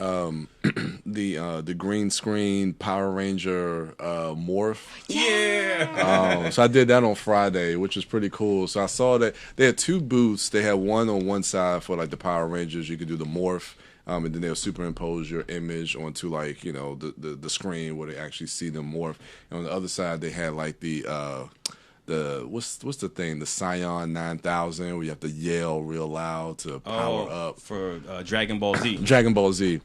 the green screen Power Ranger morph. Yeah. So I did that on Friday, which was pretty cool. So I saw that they had two booths. They had one on one side for like the Power Rangers. You could do the morph. And then they'll superimpose your image onto the screen where they actually see them morph. And on the other side, they had like the what's the thing, the Scion 9000, where you have to yell real loud to power up for Dragon Ball Z. Dragon Ball Z.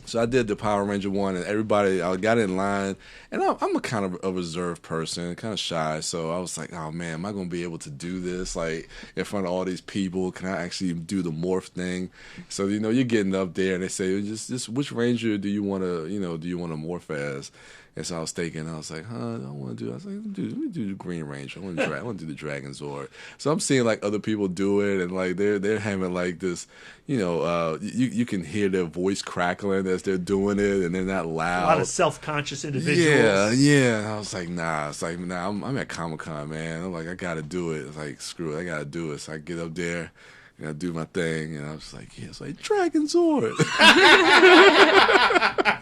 So I did the Power Ranger one, and I got in line, and I'm a kind of a reserved person, kind of shy, so I was like, oh man, am I going to be able to do this, like, in front of all these people? Can I actually do the morph thing? So, you're getting up there, and they say, just which Ranger do you want to morph as? And so I was thinking, I was like, I don't want to do it. I was like, let me do the Green Ranger. I want to do the Dragon Zord. So I'm seeing like other people do it, and like they're having like this, you can hear their voice crackling as they're doing it, and they're not loud. A lot of self-conscious individuals. Yeah. I was like, nah. It's like, nah. I'm at Comic-Con, man. I'm like, I gotta do it. It's like, screw it, I gotta do it. So I get up there. And I do my thing, and I was like, it's like Dragon Zord.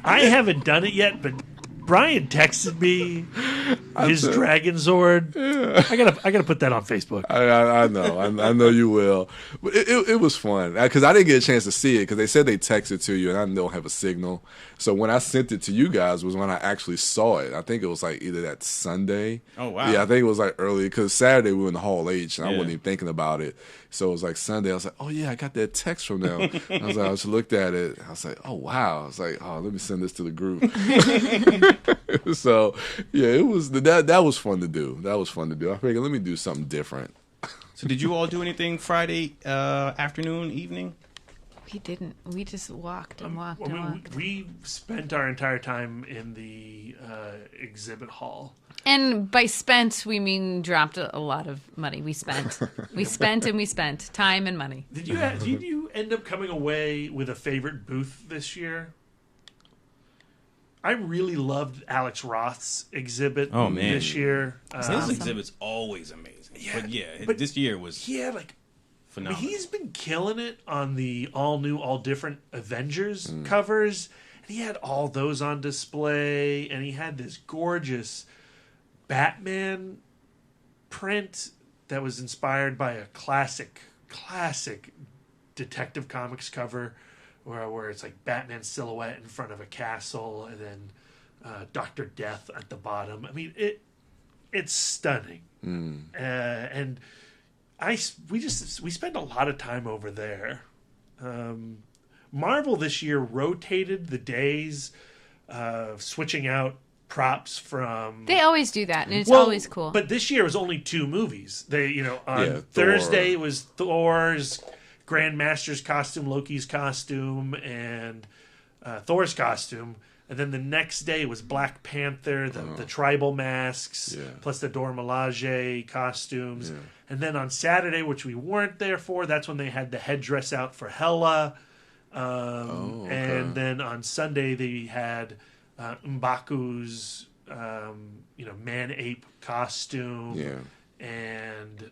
I haven't done it yet, but Brian texted me his Dragon Zord. Yeah. I gotta put that on Facebook. I know you will. But it was fun because I didn't get a chance to see it because they said they texted to you and I don't have a signal. So when I sent it to you guys was when I actually saw it. I think it was like either that Sunday. Oh wow! Yeah, I think it was like early because Saturday we were in the Hall H and I wasn't even thinking about it. So it was like Sunday. I was like, oh yeah, I got that text from them. I just looked at it. I was like, oh wow. I was like, oh, let me send this to the group. So yeah, it was that was fun to do. I figured let me do something different. So did you all do anything Friday afternoon, evening? We didn't. We just walked and walked and walked. We spent our entire time in the exhibit hall. And by spent, we mean dropped a lot of money. We spent. We spent time and money. Did you end up coming away with a favorite booth this year? I really loved Alex Roth's exhibit this year. His exhibit's always amazing. Yeah, but this year was phenomenal. I mean, he's been killing it on the all-new, all-different Avengers covers. And he had all those on display, and he had this gorgeous Batman print that was inspired by a classic Detective Comics cover where it's like Batman's silhouette in front of a castle and then Dr. Death at the bottom. I mean, it's stunning. And we spent a lot of time over there. Marvel this year rotated the days, switching out props from. They always do that, and it's always cool. But this year it was only 2 movies. They, on Thursday it was Thor's Grandmaster's costume, Loki's costume, and Thor's costume. And then the next day was Black Panther, the tribal masks, plus the Dora Milaje costumes. Yeah. And then on Saturday, which we weren't there for, that's when they had the headdress out for Hela. And then on Sunday, they had M'Baku's, man-ape costume. Yeah. And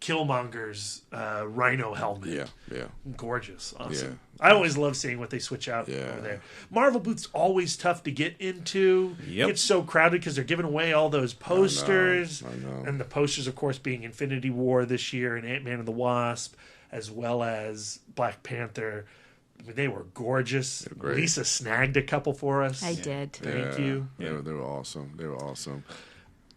Killmonger's rhino helmet. Yeah. Gorgeous. Awesome. Yeah. I always love seeing what they switch out over there. Marvel booth's always tough to get into. Yep. It's so crowded because they're giving away all those posters. I know. And the posters, of course, being Infinity War this year and Ant-Man and the Wasp, as well as Black Panther. I mean, they were gorgeous. Great. Lisa snagged a couple for us. I did. Thank you. They were awesome. They were awesome.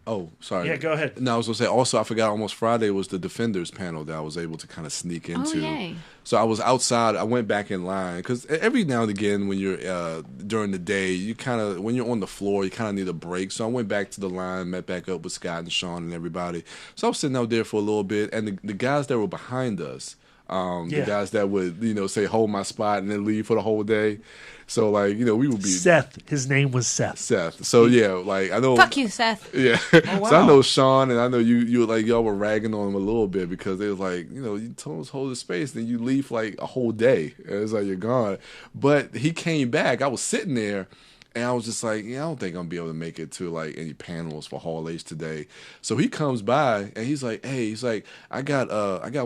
Oh, sorry. Yeah, go ahead. No, I was going to say, also, I forgot almost Friday was the Defenders panel that I was able to kind of sneak into. yay. So I was outside. I went back in line because every now and again when you're during the day, you kind of, when you're on the floor, you kind of need a break. So I went back to the line, met back up with Scott and Sean and everybody. So I was sitting out there for a little bit, and the guys that were behind us, the guys that would, say, hold my spot and then leave for the whole day. So, like, we would be... Seth. His name was Seth. So, yeah, like, I know... Fuck you, Seth. Yeah. Oh, wow. So I know Sean, and I know you like, y'all were ragging on him a little bit because they was like, you told us hold the space, then you leave for, like, a whole day. And it's like, you're gone. But he came back. I was sitting there, and I was just like, I don't think I'm going to be able to make it to, like, any panels for Hall H today. So he comes by, and he's like, hey, I got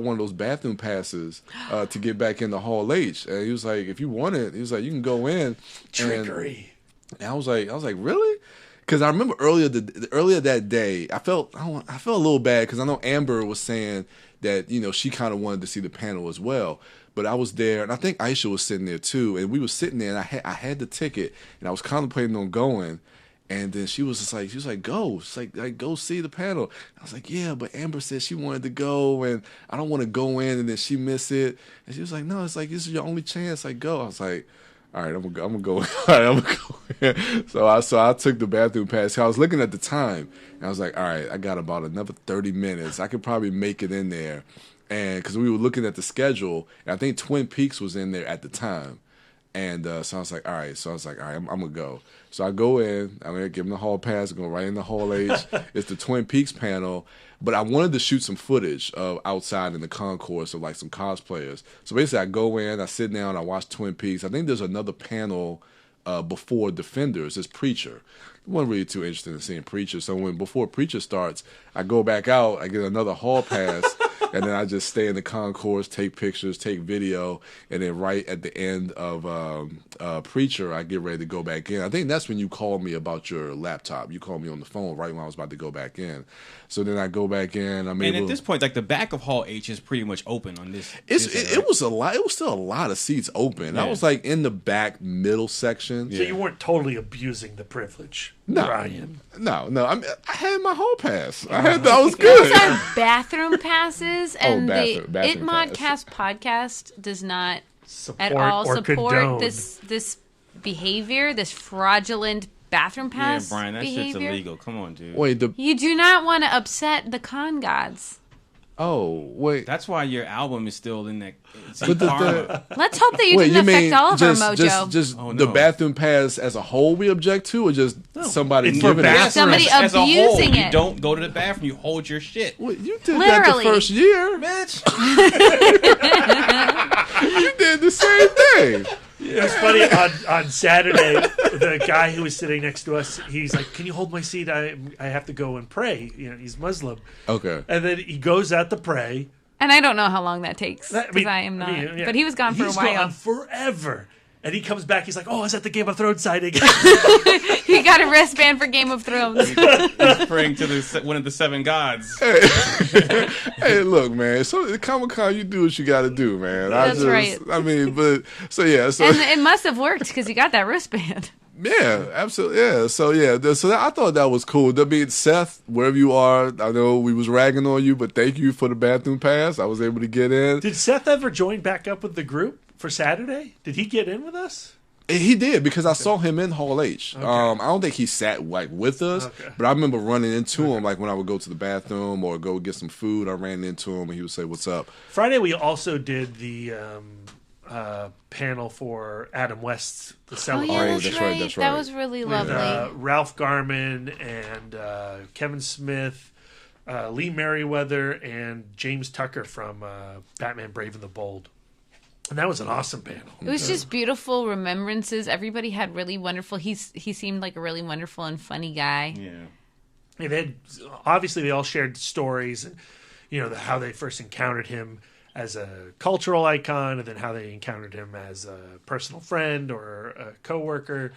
one of those bathroom passes to get back into Hall H. And he was like, if you want it, he was like, you can go in. Trickery. And I was like, really? Because I remember earlier that day, I felt a little bad because I know Amber was saying that, she kind of wanted to see the panel as well. But I was there, and I think Aisha was sitting there too, and we were sitting there, and I had the ticket, and I was contemplating on going, and then she was like, go. She's like, go see the panel. I was like, yeah, but Amber said she wanted to go, and I don't want to go in, and then she miss it. And she was like, no, it's like, this is your only chance. Like, go. I was like, all right, I'm gonna go. All right, I'm gonna go in. So I took the bathroom pass. I was looking at the time, and I was like, all right, I got about another 30 minutes. I could probably make it in there. And because we were looking at the schedule, and I think Twin Peaks was in there at the time. And so I was like, all right. I'm going to go. So I go in. I'm going to give them the hall pass. Go right in the Hall H. It's the Twin Peaks panel. But I wanted to shoot some footage of outside in the concourse of, like, some cosplayers. So basically, I go in. I sit down. I watch Twin Peaks. I think there's another panel before Defenders. It's Preacher. I wasn't really too interested in seeing Preacher. So before Preacher starts, I go back out. I get another hall pass. And then I just stay in the concourse, take pictures, take video, and then right at the end of Preacher, I get ready to go back in. I think that's when you called me about your laptop. You called me on the phone right when I was about to go back in. So then I go back in. And at this point, like, the back of Hall H is pretty much open on this. It was a lot. It was still a lot of seats open. Yeah. I was like in the back middle section. So you weren't totally abusing the privilege, No. Ryan. No. I had my hall pass. I was good. Those are bathroom passes, and bathroom the It pass. Modcast podcast does not Support at all or support condone. this behavior, this fraudulent bathroom Yeah, pass Brian, that shit's behavior. illegal. Come on, dude. Wait, You do not want to upset the con gods. wait. That's why your album is still in that. But Let's hope that you Wait, didn't you affect mean all of just, our mojo. Just Oh, the no. bathroom pass as a whole we object to, or just somebody It's for giving it? bathrooms. Somebody as a whole, abusing you it. don't go to the bathroom. You hold your shit. Well, you did Literally. that the first year. Bitch. You did the same thing. It was funny on Saturday. The guy who was sitting next to us, he's like, "Can you hold my seat? I have to go and pray." He's Muslim. Okay. And then he goes out to pray. And I don't know how long that takes I because mean- I am not. yeah. But he was gone for He's a while. gone forever. And he comes back. He's like, "Oh, I was at the Game of Thrones sighting." He got a wristband for Game of Thrones. He's praying to one of the seven gods. Hey, look, man. So the Comic-Con, you do what you got to do, man. That's right. I mean, but so yeah. So And it must have worked because he got that wristband. yeah, absolutely. Yeah. So yeah. So I thought that was cool. I mean, Seth, wherever you are, I know we was ragging on you, but thank you for the bathroom pass. I was able to get in. Did Seth ever join back up with the group for Saturday? Did he get in with us? He did because I saw him in Hall H. Okay. I don't think he sat like with us, Okay. but I remember running into him like when I would go to the bathroom or go get some food. I ran into him and he would say, "What's up?" Friday we also did the panel for Adam West's The Oh, Cellar. yeah, that's, that's right. right, that's That right. was really With lovely. Ralph Garman and Kevin Smith, Lee Merriweather, and James Tucker from Batman Brave and the Bold. And that was an awesome panel. It was just beautiful remembrances. Everybody had really wonderful. He seemed like a really wonderful and funny guy. Yeah. And obviously they all shared stories. And how they first encountered him as a cultural icon, and then how they encountered him as a personal friend or a coworker.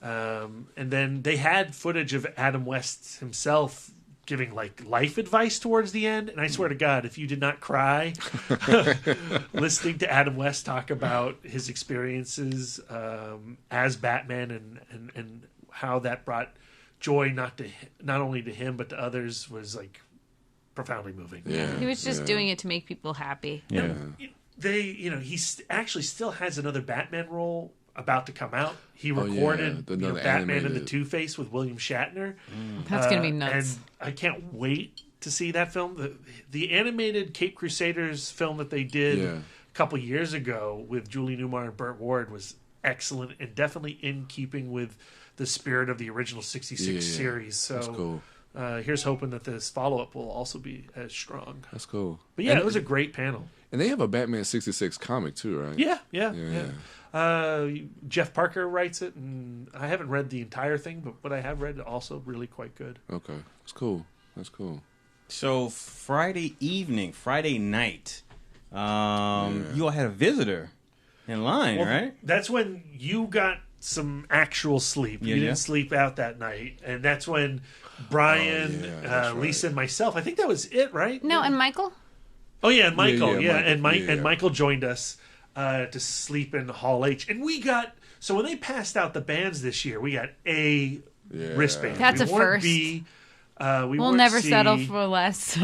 And then they had footage of Adam West himself giving life advice towards the end. And I swear to God, if you did not cry listening to Adam West talk about his experiences as Batman and how that brought joy not only to him but to others was profoundly moving. Yeah, he was just doing it to make people happy. Yeah. He actually still has another Batman role about to come out. He recorded Batman and the Two-Face with William Shatner. That's going to be nuts. And I can't wait to see that film. The animated Cape Crusaders film that they did a couple years ago with Julie Newmar and Burt Ward was excellent and definitely in keeping with the spirit of the original 66 series. So that's cool. Here's hoping that this follow-up will also be as strong. That's cool. But yeah, it was a great panel. And they have a Batman 66 comic too, right? Yeah. Jeff Parker writes it, and I haven't read the entire thing, but what I have read also really quite good. Okay, that's cool. So Friday night, you all had a visitor in line, right? That's when you got some actual sleep. You didn't sleep out that night, and that's when Brian, Lisa, and myself. I think that was it, right? No, and Michael. Oh yeah, and Michael. Michael. And Michael joined us to sleep in Hall H, and we got. So when they passed out the bands this year, we got A wristband. That's a first. B. We'll never settle for less.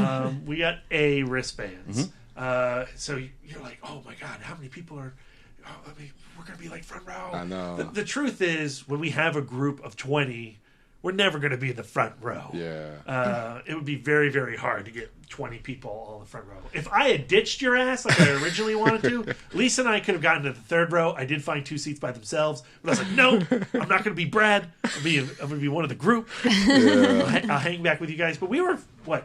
We got A wristbands. So you're like, oh my God, how many people are? We're gonna be front row. I know. The truth is, when we have a group of 20, we're never going to be in the front row. Yeah. It would be very, very hard to get 20 people on the front row. If I had ditched your ass like I originally wanted to, Lisa and I could have gotten to the third row. I did find 2 seats by themselves, but I was like, no, I'm not going to be Brad. I'm going to be one of the group. I'll hang back with you guys. But we were,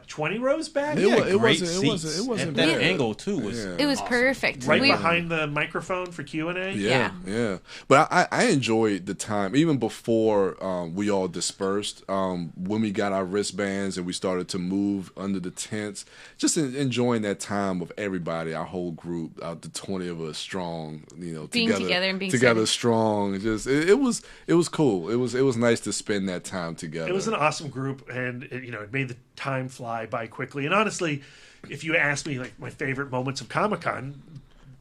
20 rows back? It wasn't that bad. angle too was it was awesome. perfect. Right behind the microphone for Q&A. Yeah. But I enjoyed the time even before we all dispersed. When we got our wristbands and we started to move under the tents, just enjoying that time with everybody, our whole group, out the 20 of us strong, being together and being together strong. Just it was cool. It was nice to spend that time together. It was an awesome group, and it made the time fly by quickly. And honestly, if you ask me my favorite moments of Comic-Con,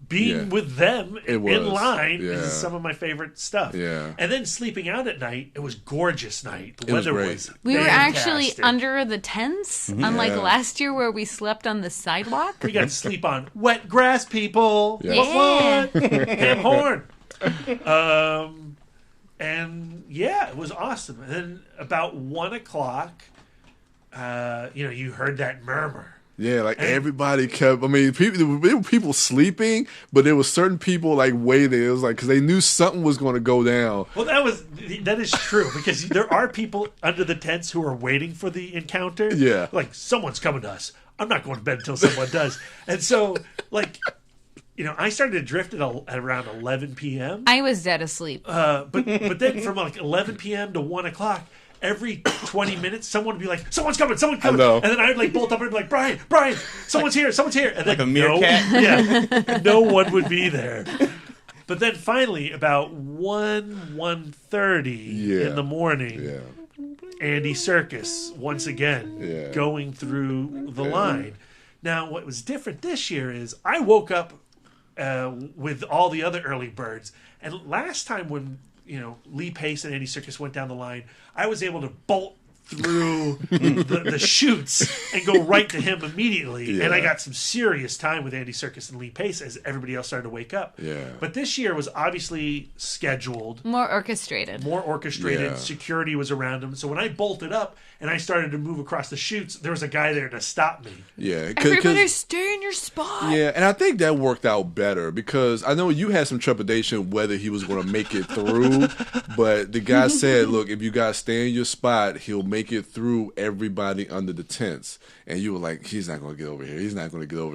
being with them in line is some of my favorite stuff. Yeah. And then sleeping out at night, it was gorgeous night. The It was weather great. was We were actually fantastic. under the tents, unlike last year where we slept on the sidewalk. We got to sleep on wet grass, people. Yeah. What? Ham horn. And it was awesome. And then about 1 o'clock, you heard that murmur. Yeah, everybody kept. I mean, there were people sleeping, but there was certain people waiting. It was because they knew something was going to go down. Well, that is true because there are people under the tents who are waiting for the encounter. Yeah, someone's coming to us. I'm not going to bed until someone does. And so, I started to drift at around 11 p.m. I was dead asleep. But then from 11 p.m. to 1 o'clock. Every 20 minutes, someone would be like, someone's coming. And then I would bolt up and be like, Brian, someone's here. And then a meerkat? Yeah, no one would be there. But then finally, about 1:30 in the morning, Andy Serkis, once again, going through the line. Now, what was different this year is I woke up with all the other early birds. And last time when Lee Pace and Andy Serkis went down the line, I was able to bolt through the chutes and go right to him immediately. Yeah. And I got some serious time with Andy Serkis and Lee Pace as everybody else started to wake up. Yeah. But this year was obviously scheduled. More orchestrated. Yeah. Security was around him. So when I bolted up and I started to move across the chutes, there was a guy there to stop me. Yeah. Everybody stay in your spot. Yeah, and I think that worked out better because I know you had some trepidation whether he was going to make it through, but the guy said, look, if you guys stay in your spot, he'll make it through everybody under the tents. And you were like, he's not going to get over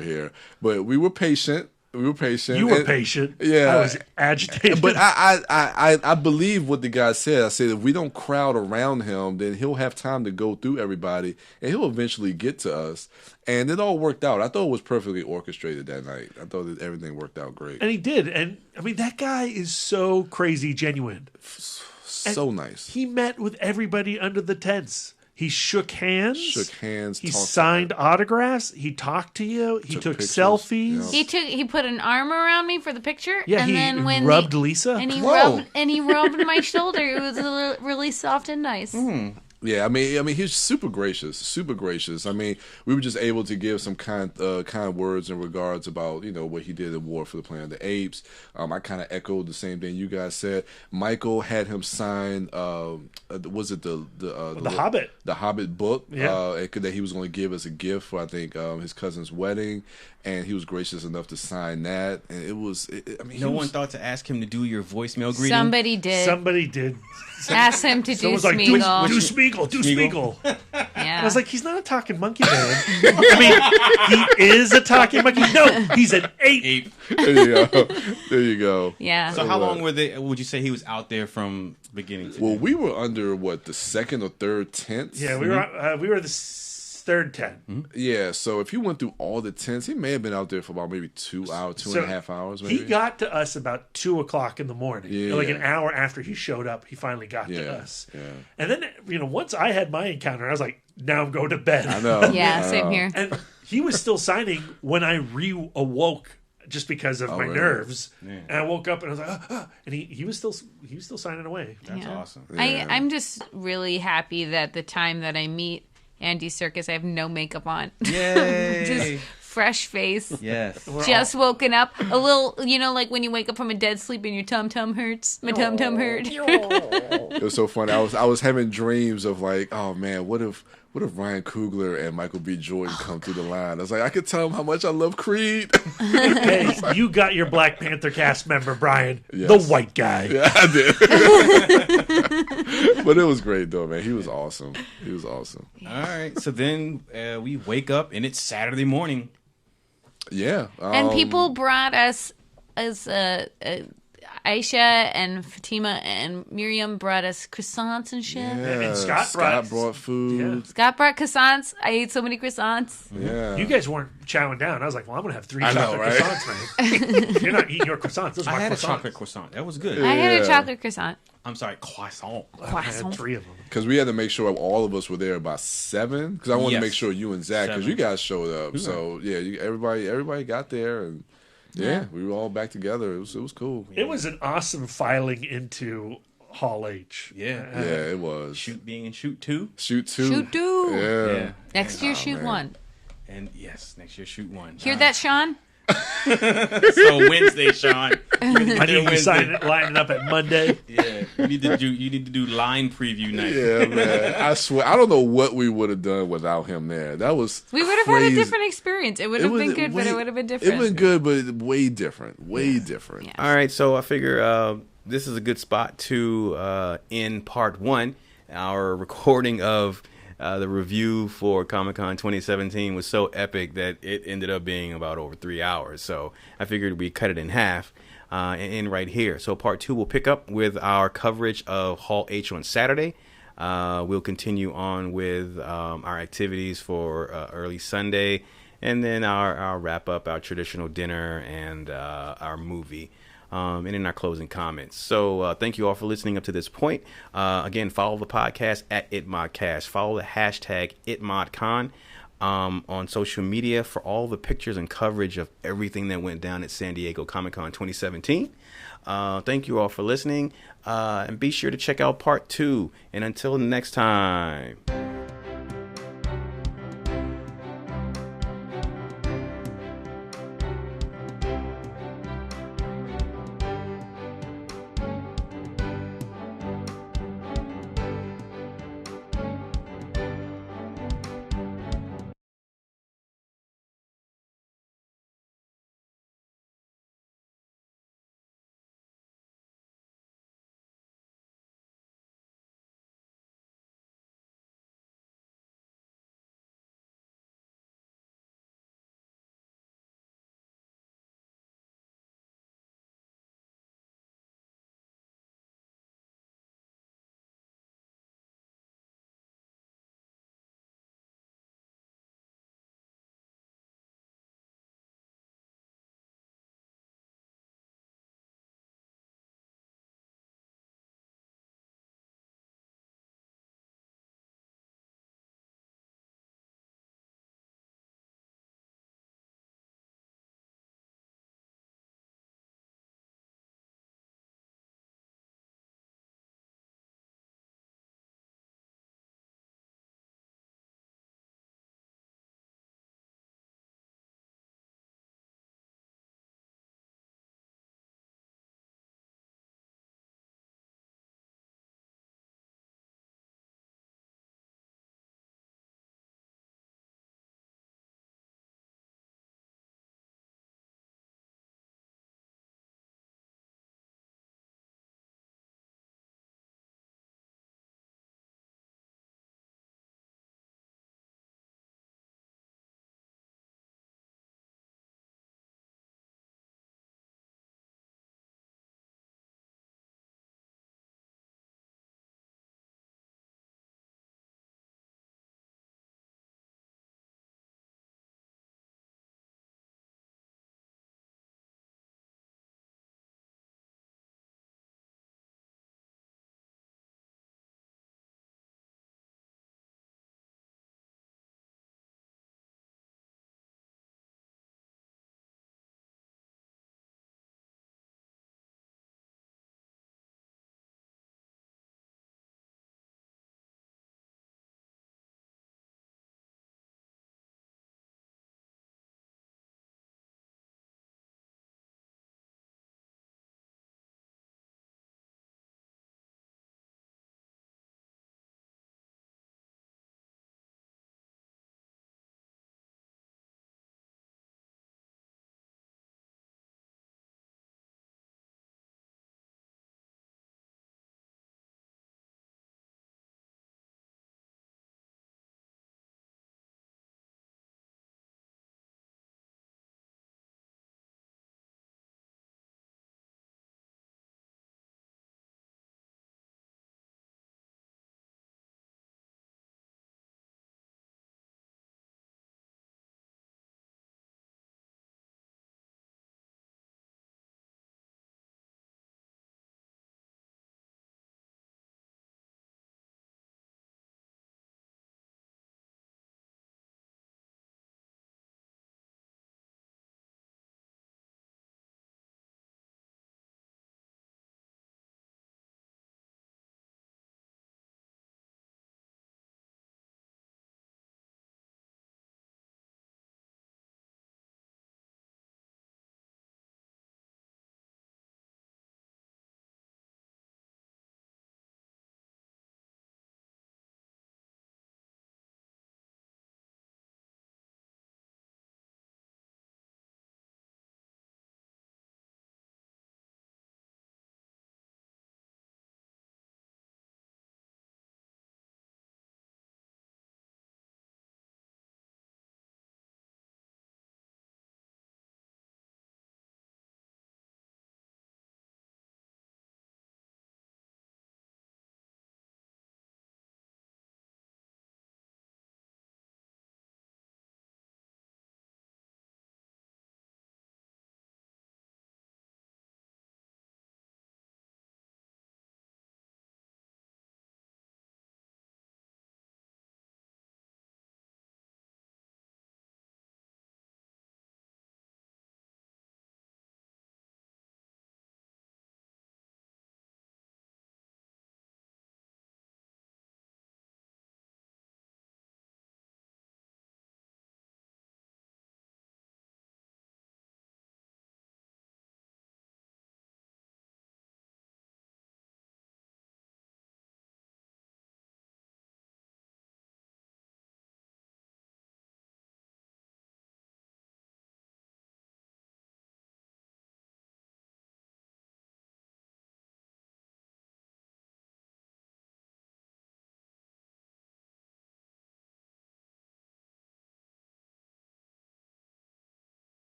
here. But we were patient. We were patient. You were patient. Yeah. I was agitated. But I believe what the guy said. I said if we don't crowd around him, then he'll have time to go through everybody, and he'll eventually get to us. And it all worked out. I thought it was perfectly orchestrated that night. I thought that everything worked out great. And he did. And, I mean, that guy is so crazy genuine. So nice. He met with everybody under the tents. He shook hands. He talked signed autographs. He talked to you. He took pictures. selfies. Yeah. He put an arm around me for the picture. Yeah, and he then when rubbed Lisa. And he Whoa. rubbed my shoulder. It was really soft and nice. Yeah, I mean, he's super gracious. I mean, we were just able to give some kind words in regards about what he did in War for the Planet of the Apes. I kind of echoed the same thing you guys said. Michael had him sign. Was it the Hobbit? The Hobbit book. Yeah. That he was going to give as a gift for I think his cousin's wedding, and he was gracious enough to sign that. And it was. No one thought to ask him to do your voicemail greeting. Somebody did. Ask him to do Smeagol. Do Smeagol. Yeah. I was like, he's not a talking monkey, man. I mean, he is a talking monkey. No, he's an ape. There you go. Yeah. So how long would you say he was out there from beginning to end? We were under the second or third tent. Yeah, we were the third tent. Mm-hmm. Yeah, so if he went through all the tents, he may have been out there for about maybe 2 hours, two and a half hours. Maybe he got to us about 2:00 in the morning. Yeah. Like an hour after he showed up, he finally got to us. Yeah. And then once I had my encounter, I was like, now I'm going to bed. I know. Yeah, same here. And he was still signing when I awoke just because of my nerves. Yeah. And I woke up and I was like, and he was still signing away. That's awesome. Yeah. I'm just really happy that the time that I meet Andy Serkis, I have no makeup on. Yay! Just fresh face. Yes. Just woken up. A little, like when you wake up from a dead sleep and your tum-tum hurts. My tum-tum hurt. It was so funny. I was having dreams of like, oh man, what if Ryan Coogler and Michael B. Jordan come through the line? I was like, I could tell him how much I love Creed. Hey, you got your Black Panther cast member, Brian, yes. The white guy. Yeah, I did. But it was great though, man. He was awesome. All right. So then we wake up and it's Saturday morning. Yeah. And people brought us as Aisha and Fatima and Miriam brought us croissants and shit. Yeah. And Scott brought food. Yeah. Scott brought croissants. I ate so many croissants. Yeah. You guys weren't chowing down. I was like, well, I'm going to have 3 I know, chocolate right? croissants, man. You're not eating your croissants. Those are I my had croissants. a chocolate croissant. That was good. I had a chocolate croissant. I'm sorry, croissant. I had 3 of them. Because we had to make sure all of us were there by 7. Because I wanted to Yes. make sure you and Zach, because 7. you guys showed up. So yeah, everybody got there, and yeah, we were all back together. It was cool. It was an awesome filing into Hall H. Yeah. Yeah, it was. Shoot being in Shoot 2. Shoot 2. Shoot 2. Yeah. Next year, shoot man. 1. And yes, next year Shoot 1. Hear that, Sean? So Wednesday, Sean. I need to line it up at Monday. Yeah, you need to do line preview night. Yeah, man. I swear, I don't know what we would have done without him there. That was We would have had a different experience. It would have been good, but it would have been different. It would have been good, but way different. Way different. Yeah. All right, so I figure this is a good spot to end part 1. Our recording of the review for Comic-Con 2017 was so epic that it ended up being about over 3 hours. So I figured we cut it in half and end right here. So part 2 will pick up with our coverage of Hall H on Saturday. We'll continue on with our activities for early Sunday, and then our wrap up, our traditional dinner, and our movie. And in our closing comments. So thank you all for listening up to this point. Again, follow the podcast at ItModCast. Follow the hashtag ItModCon on social media for all the pictures and coverage of everything that went down at San Diego Comic-Con 2017. Thank you all for listening. And be sure to check out part 2. And until next time.